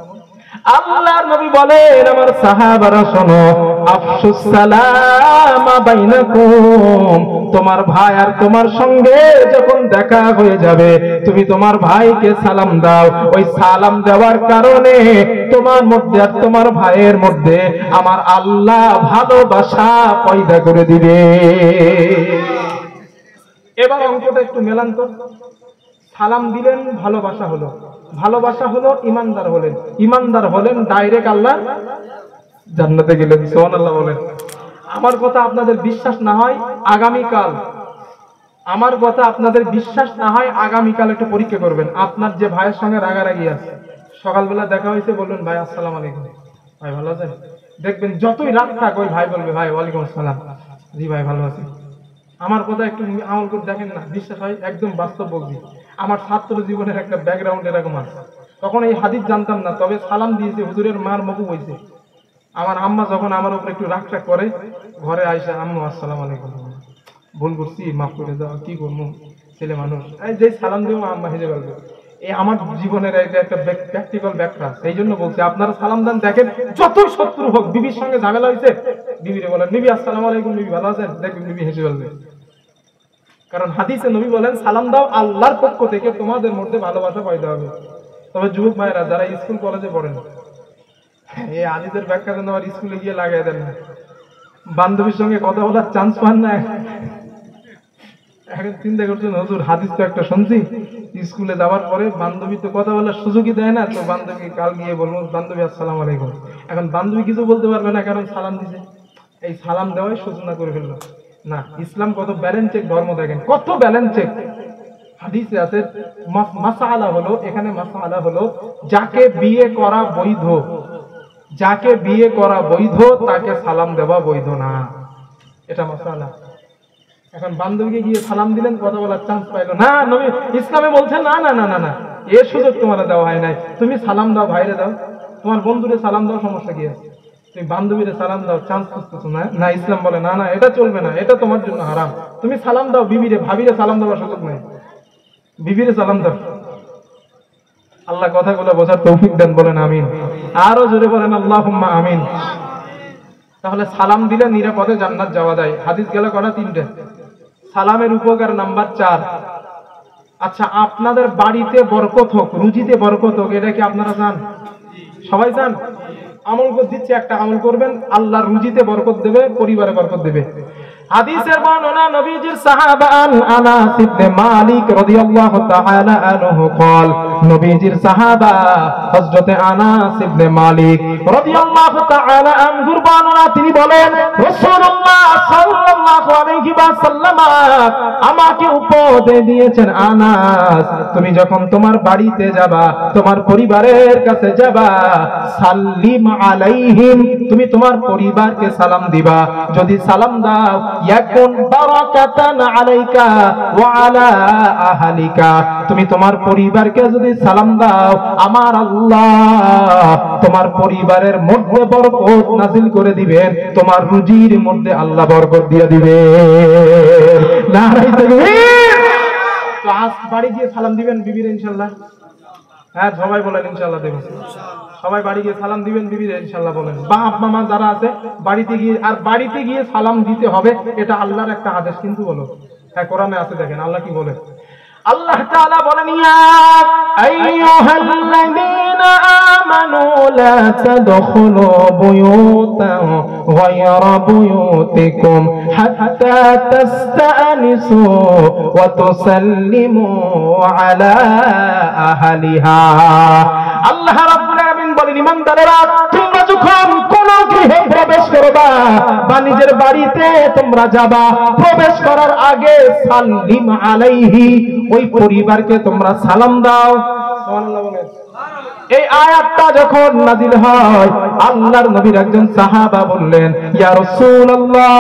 আল্লাহর নবী বলেন আমার সাহাবারা শোনো, আফশুস সালাম বাইনাকুম, তোমার ভাই আর তোমার সঙ্গে যখন দেখা হয়ে যাবে তুমি তোমার ভাইকে সালাম দাও। ওই সালাম দেওয়ার কারণে তোমার মধ্যে আর তোমার ভাইয়ের মধ্যে আমার আল্লাহ ভালোবাসা পয়দা করে দিবে। এবার অঙ্কটা একটু মেলান তো। সালাম দিলেন ভালোবাসা হলো, ভালোবাসা হলো ঈমানদার হলেন, ঈমানদার হলেন ডাইরেক্ট আল্লাহ জান্নাতে গেলেন। সুবহানাল্লাহ বলেন। আমার কথা আপনাদের বিশ্বাস না হয় আগামীকাল, আমার কথা আপনাদের বিশ্বাস না হয় আগামীকাল একটু পরীক্ষা করবেন। আপনার যে ভাইয়ের সঙ্গে রাগারাগি আছে, সকালবেলা দেখা হয়েছে বলবেন ভাই আসসালামু আলাইকুম, ভাই ভালো আছেন? দেখবেন যতই রাগ থাক ওই ভাই বলবে ভাই ওয়ালাইকুম আসসালাম, জি ভাই ভালো আছি। আমার কথা একটু আমল করে দেখেন না, বিশ্বাস হয় একদম বাস্তব বলছি। আমার ছাত্র জীবনের একটা ব্যাকগ্রাউন্ড এরকম আছে, তখন এই হাদিস জানতাম না, তবে সালাম দিয়েছে হুজুরের মার মকু হয়েছে। আমার আম্মা যখন আমার উপর একটু রাগ টাগ করে ঘরে আইসা আম্মু আসসালামু আলাইকুম, ভুল করছি মাফ করে দাও, কি করবো ছেলে মানুষ, এই যে সালাম দেবো আম্মা হেসে বলবে। এই আমার জীবনের একটা প্র্যাকটিক্যাল ব্যাখ্যা, সেই জন্য বলছি আপনারা সালাম দেন। দেখেন যতই শত্রু হোক, বিবির সঙ্গে ঝামেলা হয়েছে বিবিরে বলেন বিবি আসসালামু আলাইকুম, বিবি ভালো আছেন, দেখবেন বিবি হেসে বলবে। কারণ হাদিসে নবী বলেন সালাম দাও আল্লাহর পক্ষ থেকে তোমাদের মধ্যে ভালোবাসা পয়দা হবে। তবে যুবক ভাইরা যারা স্কুল কলেজে পড়েন, এই হাদিসের ব্যাখ্যা যেন আর স্কুলে গিয়ে লাগাই দেন না। বান্ধবীর সঙ্গে কথা বলার চান্স পান না, এখন চিন্তা করছেন হুজুর হাদিস তো একটা শুনছি, স্কুলে যাওয়ার পরে বান্ধবী তো কথা বলার সুযোগই দেয় না, তো বান্ধবী কাল গিয়ে বলবো বান্ধবী আসসালামু আলাইকুম। এখন বান্ধবী কিছু বলতে পারবে না কারণ সালাম দিছে, এই সালাম দেওয়াই সূচনা করে ফেললো না। ইসলাম কত ব্যালেন্স চেক ধর্ম, দেখেন কত ব্যালেন্স চেক। হাদিসে আছে মাসআলা হলো, এখানে মাসআলা হলো যাকে বিয়ে করা বৈধ, যাকে বিয়ে করা বৈধ তাকে সালাম দেওয়া বৈধ না, এটা মাসআলা। এখন বান্ধবীকে গিয়ে সালাম দিলেন, কথা বলার চান্স পাইলো না, নবী ইসলামে বলছে না না না না না, এর সুযোগ তোমার দেওয়া হয় নাই। তুমি সালাম দাও, ভাইরে দাও, তোমার বন্ধুরে সালাম দাও, সমস্যা কি আছে? তুমি বান্ধবীরে সালাম দাও, চান্স খুঁজতেছো না, না ইসলাম বলে না না এটা চলবে না, এটা তোমার জন্য হারাম। তুমি সালাম দাও বিবিরে, ভাবিরে সালাম দেওয়ার সুযোগ নেই, বিবিরে সালাম দাও। আল্লাহ কথাগুলো বোঝার তৌফিক দেন, বলেন আমিন। আরো জোরে বলেন আল্লাহুম্মা আমিন। তাহলে সালাম দিলে নিরাপদে জান্নাত যাওয়া যায়। হাদিস গেল কটা? 3টে। সালামের উপকার নাম্বার 4। আচ্ছা, আপনাদের বাড়িতে বরকত হোক, রুজিতে বরকত হোক, এটা কি আপনারা চান? সবাই চান? আমল করে দিচ্ছে, একটা আমল করবেন, আল্লাহ রুজিতে বরকত দেবে, পরিবারে বরকত দেবে। হাদিসের বর্ণনা নবীজির সাহাবা আনাস ইবনে মালিক রাদিয়াল্লাহু তাআলা আনহু قال নবীজির সাহাবা হযরতে আনাস ইবনে মালিক রাদিয়াল্লাহু তাআলা আনহুর বর্ণনা তিনি বলেন রাসূলুল্লাহ সাল্লাল্লাহু আলাইহি ওয়াসাল্লাম আমাকে উপদেশ দিয়েছেন, আনাস তুমি যখন তোমার বাড়িতে যাবা, তোমার পরিবারের কাছে যাবা, সাল্লিম আলাইহিম তুমি তোমার পরিবারকে সালাম দিবা। যদি সালাম দাও ইয়াকুন বারাকাতান আলাইকা ওয়া আলা আহলিকা তুমি তোমার পরিবারকে যদি সালাম দাও, আমার আল্লাহ তোমার পরিবারের মধ্যে বরকত নাযিল করে দিবেন, তোমার রুজির মধ্যে আল্লাহ বরকত দিয়ে দিবেন। নারায়ে তাকবীর। তো আজ বাড়ি গিয়ে সালাম দিবেন বিবির ইনশাআল্লাহ। হ্যাঁ সবাই বলেন ইনশাআল্লাহ দেব। সবাই বাড়ি গিয়ে সালাম দিবেন বিবির ইনশাআল্লাহ বলেন। বাপ মামা যারা আছে বাড়িতে গিয়ে, আর বাড়িতে গিয়ে সালাম দিতে হবে, এটা আল্লাহর একটা আদেশ কিন্তু বলো। হ্যাঁ কোরআনে আছে, দেখেন আল্লাহ কি বলে। আল্লাহ তাআলা বলেন ইয়া আইয়ুহাল্লাযীনা আমানু লা তাদখুলু বুয়ুতান গায়রা বুয়ুতিকুম হাত্তা তাস্তানিসু ওয়া তুসাল্লিমু আলা আহলিহা। আল্লাহ রাব্বুল আলামিন বলেন ঈমানদারেরা তোমরা যখন কোন গৃহে প্রবেশ করবা বা নিজের বাড়িতে তোমরা যাবা, প্রবেশ করার আগে সাল্লিম আলাইহি ওই পরিবারকে তোমরা সালাম দাও। সুবহানাল্লাহ বলেন। এই আয়াতটা যখন নাযিল হয় আল্লাহর নবীর একজন সাহাবা বললেন ইয়া রাসূলুল্লাহ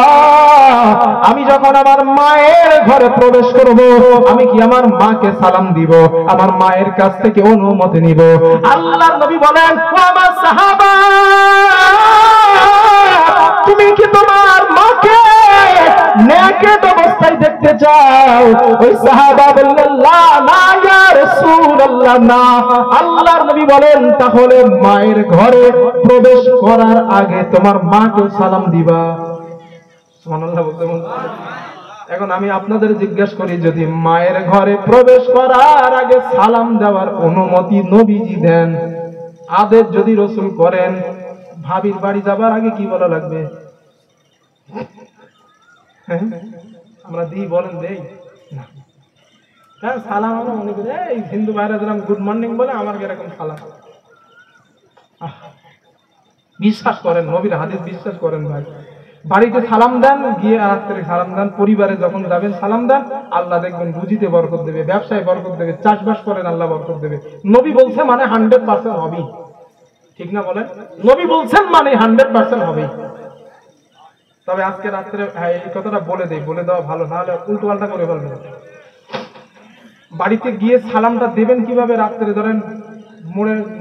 আমি যখন আমার মায়ের ঘরে প্রবেশ করব আমি কি আমার মাকে সালাম দিব, আমার মায়ের কাছ থেকে অনুমতি নিব? আল্লাহর নবী বলেন ও আমার সাহাবা তুমি কি তোমার মাকে নেকেট অবস্থায় দেখতে চাও? ওই সাহাবা বললেন লা না ইয়া রাসূলুল্লাহ না। আল্লাহর নবী বলেন তাহলে মায়ের ঘরে প্রবেশ করার আগে তোমার মাকে সালাম দিবা। সুবহানাল্লাহ বলতে বলতে এখন আমি আপনাদের জিজ্ঞেস করি, যদি মায়ের ঘরে প্রবেশ করার আগে সালাম দেওয়ার অনুমতি নবীজি দেন, আদেশ যদি রাসূল করেন, ভাবির বাড়ি যাবার আগে কি বলা লাগবে? আমরা দিই বলেন দেই না। হ্যাঁ সালাম আমরা মনে করি এই হিন্দু ভাইরা যেরকম গুড মর্নিং বলে আমার এরকম সালাম। বিশ্বাস করেন নবীর হাদিস বিশ্বাস করেন ভাই, বাড়িতে সালাম দেন, গিয়ে রাত্রে সালাম দেন, পরিবারে যখন যাবেন সালাম দেন, আল্লাহ দেখবেন রুজিতে বরকত দেবে, ব্যবসায় বরকত দেবে, চাষবাস করেন আল্লাহ বরকত দেবে। নবী বলছে মানে 100% হবেই, ঠিক না বলেন? নবী বলছেন মানে 100% হবেই। তবে আজকে রাত্রে এই কথাটা বলে দেই, বলে দেওয়া ভালো, নাহলে উল্টো পাল্টা করে ফেলবেন। বাড়িতে গিয়ে সালামটা দেবেন কিভাবে? রাত্রে ধরেন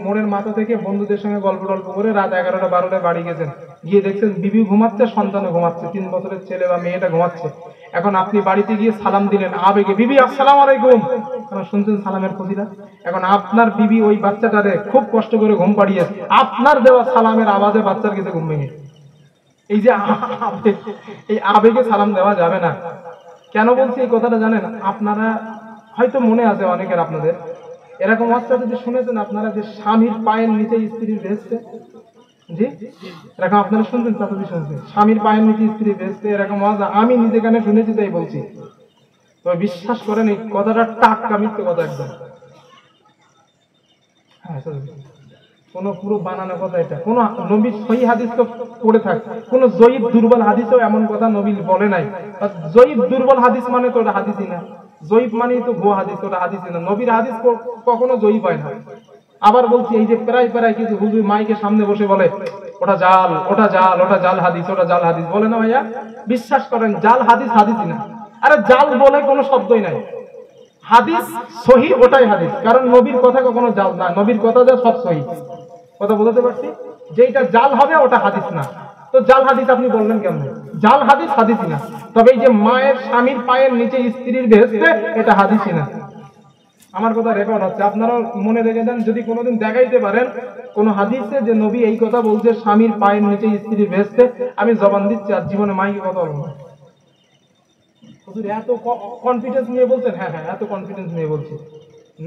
মোড়ের মাথা থেকে বন্ধুদের সঙ্গে গল্প টল্প করে রাত 11টা 12টায় বাড়ি গেছেন, গিয়ে দেখছেন বিবি ঘুমাচ্ছে, সন্তানও ঘুমাচ্ছে, 3 বছরের ছেলে বা মেয়েটা ঘুমাচ্ছে। এখন আপনি বাড়িতে গিয়ে সালাম দিলেন আবেগে, বিবি আসসালামু আলাইকুম, কারণ শুনছেন সালামের ফজিলত। এখন আপনার বিবি ওই বাচ্চাটারে খুব কষ্ট করে ঘুম পাড়িয়ে আপনার দেওয়া সালামের আওয়াজে বাচ্চার কাছে ঘুম ভেঙে। এই যে এই আবেগে সালাম দেওয়া যাবে না। কেন বলছি এই কথাটা জানেন? আপনারা হয়তো মনে আছে অনেকের আপনাদের এরকম অবস্থা যদি শুনেছেন আপনারা, যে স্বামীর পায়ের নিচে স্ত্রীর ভেস্তে, জি এরকম আপনারা শুনছেন, চাচাদি শুনছেন স্বামীর পায়ের নিচে স্ত্রী ভেস্তে, এরকম মজা আমি নিজে কানে শুনেছি তাই বলছি। তবে বিশ্বাস করেন এই কথাটা টাটকা মিথ্যে কথা একদম। হ্যাঁ কোন পুরো বানানো কথা এটা। কোন নবীর সহি হাদিস তো পড়ে থাকে, কোন জয়ীফ দুর্বল হাদিসেও এমন কথা নবী বলে নাই। জয়ীফ দুর্বল হাদিস মানে তো ওটা হাদিসই না, জয়ীফ মানেই তো ভুয়া হাদিস, ওটা হাদিসই না। নবীর হাদিস কখনো জয়ীফ হয় না। আবার বলছি এই যে প্রায় কিছু হুজুর মাইকের সামনে বসে বলে ওটা জাল, ওটা জাল, ওটা জাল হাদিস, ওটা জাল হাদিস বলে না ভাইয়া। বিশ্বাস করেন জাল হাদিস হাদিসই না। আরে জাল বলে কোনো শব্দই নাই, হাদিস সহি ওটাই হাদিস। কারণ নবীর কথা কখনো জাল না, নবীর কথা যা সব সহি। কথা বলতে পারছি? যেটা জাল হবে ওটা হাদিস না। তো জাল হাদিস আপনি বললেন কেমন? জাল হাদিস হাদিসই না। তবে এই যে মায়ের স্বামীর পায়ের নিচে স্ত্রীর ভেস্তে, এটা হাদিসই না। আমার কথা রেকর্ড হচ্ছে, আপনারা মনে রেখে দেন। যদি কোনোদিন দেখাইতে পারেন কোন হাদিসে যে নবী এই কথা বলছে স্বামীর পায়ের নিচে স্ত্রীর ভেস্তে, আমি জবান দিচ্ছি আর জীবনে মাইকে কথা বলবো না। এত কনফিডেন্স নিয়ে বলছেন? হ্যাঁ এত কনফিডেন্স নিয়ে বলছি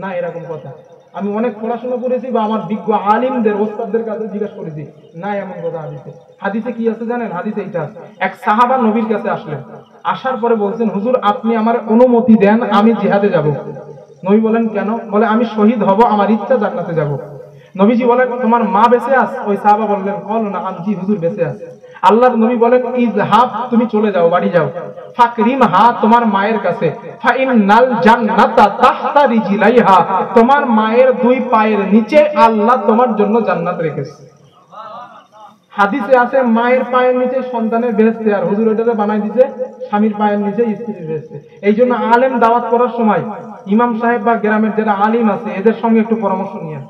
না, এরকম কথা আমি অনেক পড়াশোনা করেছি বা আমার বিজ্ঞ আলিমদের ওস্তাদদের কাছে জিজ্ঞাসা করেছি, না এমন কথা হাদিসে। হাদিসে কি আছে জানেন? হাদিসে এইটা আছে, এক সাহাবা নবীর কাছে আসলেন, আসার পরে বলছেন, হুজুর আপনি আমার অনুমতি দেন, আমি জিহাদে যাব। নবী বলেন কেন? বলে আমি শহীদ হব, আমার ইচ্ছা জান্নাতে যাব। নবীজি বলেন তোমার মা বেঁচে আছে? ওই সাহাবা বললেন কল না জি হুজুর বেঁচে আছে। আল্লাহর নবী বলেন ইযহাব, তুমি চলে যাও, বাড়ি যাও, ফাকরিমহা, তোমার মায়ের কাছে, ফাইন্নাল জান্নাতা তাহতা রিজলাইহা, তোমার মায়ের দুই পায়ের নিচে আল্লাহ তোমার জন্য জান্নাত রেখেছে। হাদিসে আছে মায়ের পায়ের নিচে সন্তানের বেহেশতে, আর হুজুর ওটাকে বানাই দিয়েছে স্বামীর পায়ের নিচে স্ত্রীর বেহেশতে। এই জন্য আলেম দাওয়াত করার সময় ইমাম সাহেব বা গ্রামের যারা আলিম আছে এদের সঙ্গে একটু পরামর্শ নিয়ে,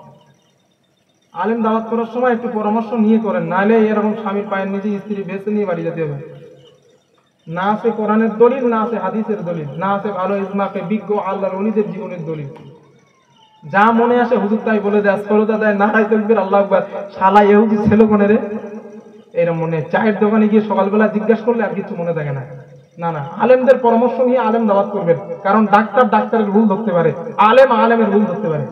আলেম দাওয়াত করার সময় একটু পরামর্শ নিয়ে করেন, নাহলে এরকম স্বামীর পায়ের নিচে স্ত্রী বেহেশতে নিয়ে বাড়ি যেতে হবে। না আছে কোরআনের দলিল, না আছে হাদিসের দলিল, না আছে ভালো ইজমাকে বিজ্ঞ আল্লাহর ওলিদের জীবনের দলিল। যা মনে আসে হুজুর তাই বলে দেয়, আস্ফলতা দেয়, নারাই তাকবীর, আল্লাহু আকবার, শালা ইহুদি ছেলে কোনে রে, এরকম মনে। চায়ের দোকানে গিয়ে সকালবেলা জিজ্ঞাসা করলে আর কিছু মনে থাকে না। না না, আলেমদের পরামর্শ নিয়ে আলেম দাওয়াত করবেন, কারণ ডাক্তার ডাক্তারের ভুল ধরতে পারে, আলেম আলেমের ভুল ধরতে পারে।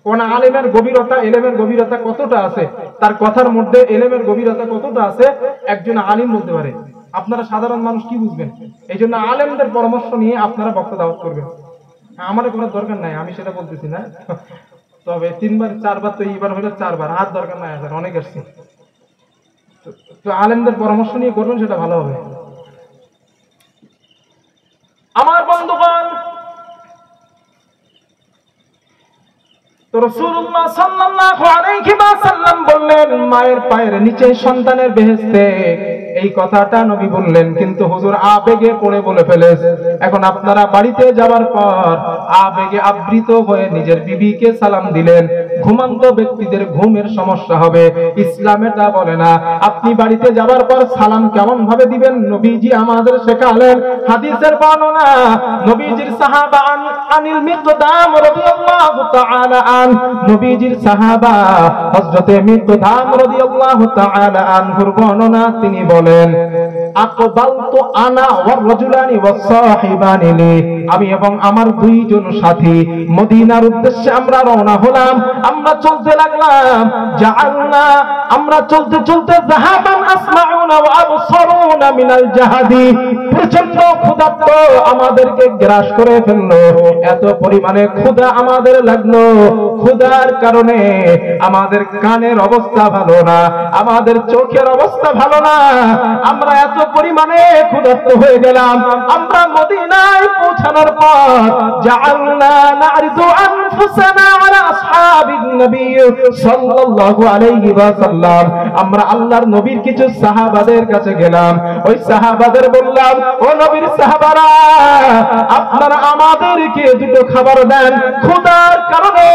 কোন আলেমের গভীরতা, এলেমের গভীরতা কতটা আছে, তার কথার মধ্যে এলেমের গভীরতা কতটা আছে একজন আলিম বলতে পারে। আপনারা সাধারণ মানুষ কি বুঝবেন? এই জন্য আলেমদের পরামর্শ নিয়ে আপনারা বক্তব্য দাওয়াত করবেন। আমার কোনো দরকার নাই, আমি সেটা বলতেছি না, তবে 3 বার 4 বার, তো এইবার হলো 4 বার, আর দরকার নাই, আর অনেক আসছে। তো আলেমদের পরামর্শ নিয়ে করবেন, সেটা ভালো হবে। আমার বন্ধুগণ, তো রাসূলুল্লাহ সাল্লাল্লাহু আলাইহি ওয়াসাল্লাম বললেন মায়ের পায়ের নিচে সন্তানের বেহেশতে, এই কথাটা নবী বললেন, কিন্তু হুজুর আবেগে পড়ে বলে ফেলেছে। এখন আপনারা বাড়িতে যাওয়ার পর আবেগে আবৃত হয়ে নিজের বিবিকে সালাম দিলেন, ঘুমন্ত ব্যক্তিদের ঘুমের সমস্যা হবে, ইসলাম এটা বলে না। আপনি বাড়িতে যাওয়ার পর সালাম কেমন ভাবে দিবেন নবীজি আমাদের শেখালেন। হাদিসের বর্ণনা, নবীজির সাহাবা আনিল মিকদাম রাদিয়াল্লাহু তাআলা আন, নবীজির সাহাবা হযরতে মিকদাম রাদিয়াল্লাহু তাআলা আনহুর বর্ণনা, তিনি বলেন আকবালতু আনা ওয়া রাজুলানি ওয়া সাহিবানি লি, আমি এবং আমার দুইজন সাথী মদিনার উদ্দেশ্যে আমরা রওনা হলাম। আমরা চলতে লাগলাম, জাআলনা, আমরা চলতে চলতে যাহাবান আসমাউনা ওয়া আবসারুনা মিনাল জাহাদি, প্রচন্ড ক্ষুধার্ত আমাদেরকে গ্রাস করে ফেললো, এত পরিমাণে ক্ষুধা আমাদের লাগলো। ক্ষুধার কারণে আমাদের কানের অবস্থা ভালো না, আমাদের চোখের অবস্থা ভালো না, আমরা এত পরিমাণে ক্ষুধার্ত হয়ে গেলাম। আমরা মদিনায় পৌঁছানোর পর জাআলনা নারিদু আনফুসানা আলা আসহাবিন নবী সাল্লাল্লাহু আলাইহি ওয়াসাল্লাম, আমরা আল্লাহর নবীর কিছু সাহাবাদের কাছে গেলাম, ওই সাহাবাদের বললাম, ও নবীর সাহাবারা, আপনারা আমাদেরকে দুটো খাবার দেন, ক্ষুধার কারণে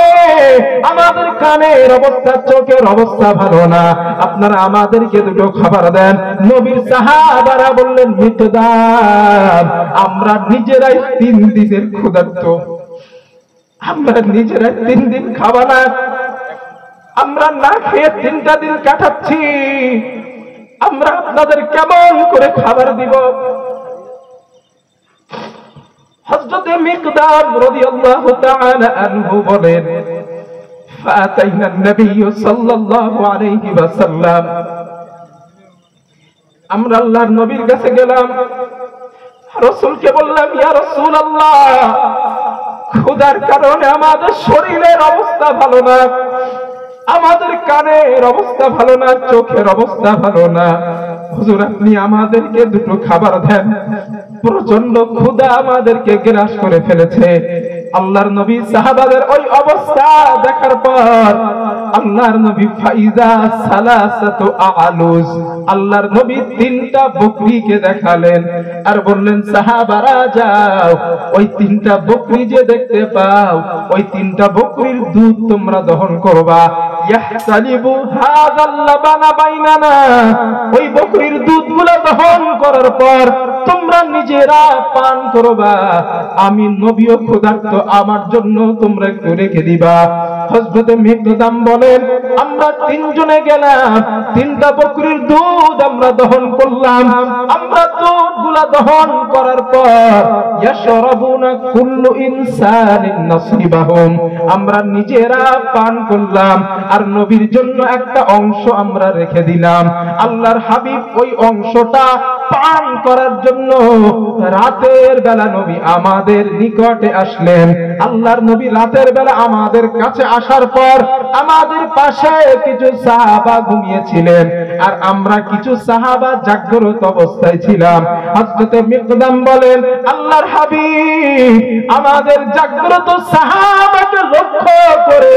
আমাদের কানের অবস্থা, চোখের অবস্থা ভালো না, আপনারা আমাদেরকে দুটো খাবার দেন। নবীর সাহাবারা বললেন, মিকদাম, আমরা নিজেরাই 3 দিনের ক্ষুধার্ত, আমরা নিজেরাই 3 দিন খাওয়া না, আমরা না খেয়ে 3টা দিন কাটাচ্ছি, আমরা আপনাদের কেমন করে খাবার দিব? হযরতে মিকদাম রাদিয়াল্লাহু তাআলা আনহু বলেন, ফাতাইনা নবী সাল্লাল্লাহু আলাইহি ওয়াসাল্লাম, আমরা আল্লাহর নবীর কাছে গেলাম, রাসূলকে বললাম, ইয়া রাসূলুল্লাহ, ক্ষুধার কারণে আমাদের শরীরের অবস্থা ভালো না, আমাদের কানের অবস্থা ভালো না, চোখের অবস্থা ভালো না, হুজুর আপনি আমাদেরকে দুটো খাবার দেন, প্রচন্ড ক্ষুধা আমাদেরকে গ্রাস করে ফেলেছে। আল্লাহর নবী সাহাবাদের ওই অবস্থা দেখার পর আল্লাহর নবী ফাইজা সালাসাতু আলুজ, আল্লাহর নবী 3টা বকরিকে দেখালেন আর বললেন, সাহাবারা যাও, ওই 3টা বকরি যে দেখতে পাও, ওই 3টা বকরির দুধ তোমরা দহন করবা, ইয়াহতালিবু হাযাল লাবানা বাইনানা, ওই বকরির দুধগুলো দহন করার পর তোমরা নিজেরা পান করবা, আমি নবীও ক্ষুধার্ত, আমার জন্য তোমরা একটু রেখে দিবা। হযরতে মিকদাম বলেন আমরা তিনজনে গেলাম, তিনটা বকরির দুধ আমরা দহন করলাম। আমরা দুধগুলা দহন করার পর ইয়াশরাবুনা কুল্লু ইনসানিন নাসিবাহুম, আমরা নিজেরা পান করলাম আর নবীর জন্য একটা অংশ আমরা রেখে দিলাম। আল্লাহর হাবিব ওই অংশটা পান করার জন্য রাতের বেলা নবী আমাদের নিকটে আসলেন। আল্লাহর নবী রাতের বেলা আমাদের কাছে আসার পর আমাদের পাশে কিছু সাহাবা ঘুমিয়েছিলেন আর আমরা কিছু সাহাবা জাগ্রত অবস্থায় ছিলাম। হযরতে মিকদাম বলেন আল্লাহর হাবিব আমাদের জাগ্রত সাহাবাকে লক্ষ্য করে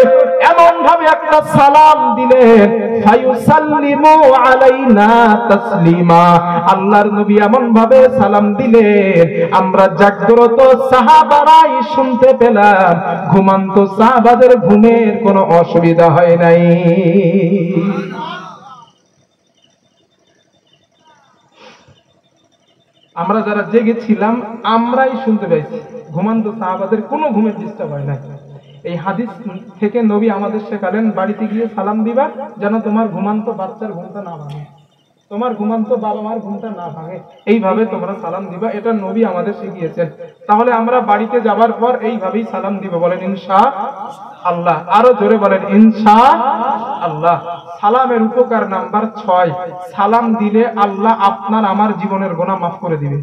এমন ভাবে একটা সালাম দিলেন, ফায়ুসাল্লিমু আলাইনা তাসলিমা, আল্লাহর নবী এমন ভাবে সালাম দিলেন আমরা জাগ্রত সাহাবারাই শুনতে পেলাম, ঘুমান্ত সাহাবাদের ঘুমের কোনো অসুবিধা হয় নাই। আমরা যারা জেগেছিলাম আমরাই শুনতে পাইছি, ঘুমান্ত সাহাবাদের কোনো ঘুমের ডিস্টার্ব হয় না। এই হাদিস থেকে নবী আমাদের শেখালেন বাড়িতে গিয়ে সালাম দিবা যেন তোমার ঘুমান্ত বাচ্চার ঘুমটা না ভাঙে, তোমার ঘুমান্ত বাবা মার ঘুমটা না ভাঙে, এইভাবে তোমরা সালাম দিবা, এটা নবী আমাদের শিখিয়েছেন। তাহলে আমরা বাড়িতে যাবার পর এইভাবেই সালাম দিব, বলেন ইনশাআল্লাহ। আরো জোরে বলেন ইনশাআল্লাহ। সালামের উপকার নাম্বার 6, সালাম দিলে আল্লাহ আপনার আমার জীবনের গুনাহ মাফ করে দিবে।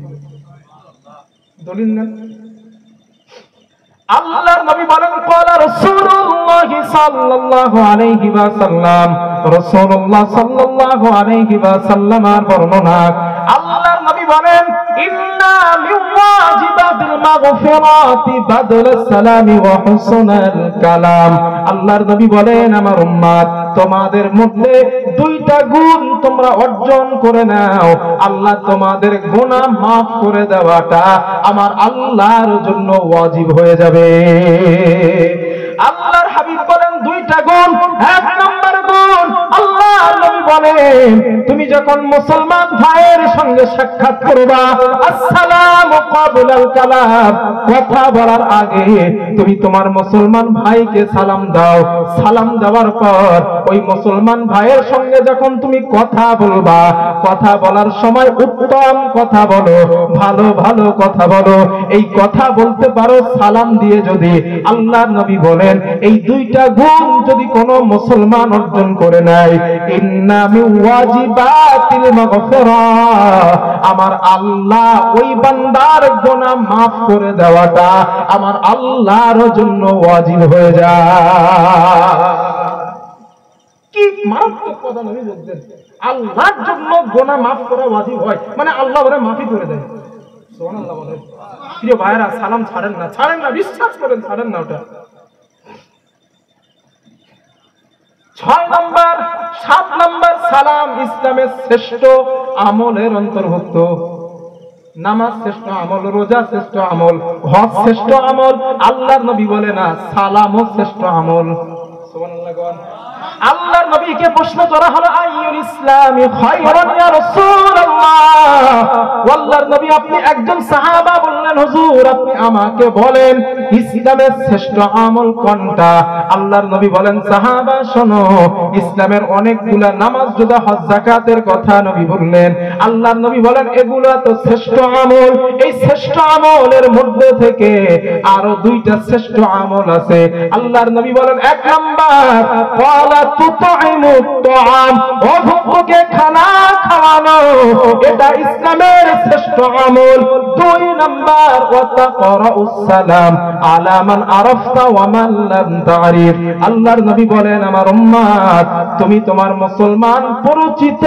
দলিল নেন। আল্লাহর নবী বলেন ক্বালা রাসূলুল্লাহ সাল্লাল্লাহু আলাইহি ওয়াসাল্লাম, রাসূলুল্লাহ সাল্লাল্লাহু আলাইহি ওয়াসাল্লামের বর্ণনা, আল্লাহর নবী বলেন ইন্না মিন ওয়াজিবাতিল মাগফিরাতি বাদলুস সালামি ওয়া হুসনুল কালাম। আল্লাহর নবী বলেন আমার উম্মত তোমাদের মধ্যে দুইটা গুণ তোমরা অর্জন করে নাও, আল্লাহ তোমাদের গুনাহ মাফ করে দেওয়াটা আমার আল্লাহর জন্য ওয়াজিব হয়ে যাবে। আল্লাহর হাবিব বলেন দুইটা গুণ। এক নম্বর গুণ, আল্লাহর নবী বলেন তুমি যখন মুসলমান ভাইয়ের সঙ্গে সাক্ষাৎ করবা, আসসালামু ক্বাবলাল কালাম, কথা বলার আগে তুমি তোমার মুসলমান ভাইকে সালাম দাও। সালাম দেওয়ার পর ওই মুসলমান ভাইয়ের সঙ্গে যখন তুমি কথা বলবা, কথা বলার সময় উত্তম কথা বলো, ভালো ভালো কথা বলো। এই কথা বলতে পারো সালাম দিয়ে যদি, আল্লাহর নবী বলেন এই দুইটা গুণ যদি কোনো মুসলমান অর্জন করে নেয়, ইন্না মিন ওয়াজিবাতিল মাগফিরা, আমার আল্লাহ ওই বান্দার গুনাহ মাফ করে দেওয়াটা আমার আল্লাহর জন্য ওয়াজিব হয়ে যায়। কি মারাত্মক কথা নবী বলতেন, আল্লাহর জন্য গুনাহ মাফ করা ওয়াজিব হয়, মানে আল্লাহ ওরে মাফি করে দেয়। সুবহানাল্লাহ বলেন। প্রিয় ভাইরা সালাম ছাড়েন না, ছাড়েন না, বিশ্বাস করেন ছাড়েন না ওটা। 6 নম্বর 7 নম্বর সালাম ইসলামের শ্রেষ্ঠ আমলের অন্তর্ভুক্ত। নামাজ শ্রেষ্ঠ আমল, রোজা শ্রেষ্ঠ আমল, হজ শ্রেষ্ঠ আমল, আল্লাহর নবী বলে না সালামও শ্রেষ্ঠ আমল। সুবহানাল্লাহ। আল্লাহর নবীকে প্রশ্ন করা হলো আইয়ুল ইসলামি খায়রুন ইয়া রাসূলুল্লাহ, আল্লাহর নবী আপনি একজন সাহাবা বললেন হুজুর আপনি আমাকে বলেন ইসলামের শ্রেষ্ঠ আমল কোনটা? আল্লাহর নবী বলেন সাহাবা শোনো, ইসলামের অনেকগুলা নামাজ, রোজা, হজ, যাকাতের কথা নবী বললেন। আল্লাহর নবী বলেন এগুলা তো শ্রেষ্ঠ আমল, এই শ্রেষ্ঠ আমলের মধ্যে থেকে আরো দুইটা শ্রেষ্ঠ আমল আছে। আল্লাহর নবী বলেন এক নাম্বার ওয়ালা তুতঈমুত তুআম, অভুক্তকে খানা খাওয়ানো, এটা ইসলামের শ্রেষ্ঠ আমল। 2 নাম্বার ওয়া তাকরাউস সালাম আলা মান আরাফতা ওয়া মান লাম তারিফ। আল্লাহর নবী বলেন আমার উম্মত তুমি তোমার মুসলমান পরিচিত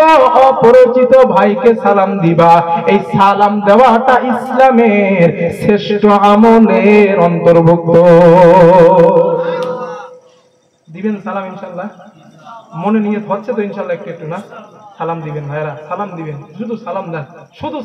অপরিচিত ভাইকে সালাম দিবা, এই সালাম দেওয়াটা ইসলামের শ্রেষ্ঠ আমলের অন্তর্ভুক্ত। দিবেন সালাম ইনশাআল্লাহ? মনে নিয়ত হচ্ছে তো ইনশাআল্লাহ একটু একটু না? সালাম দিবেন ভাইরা, সালাম দিবেন, শুধু সালাম দেন, শুধু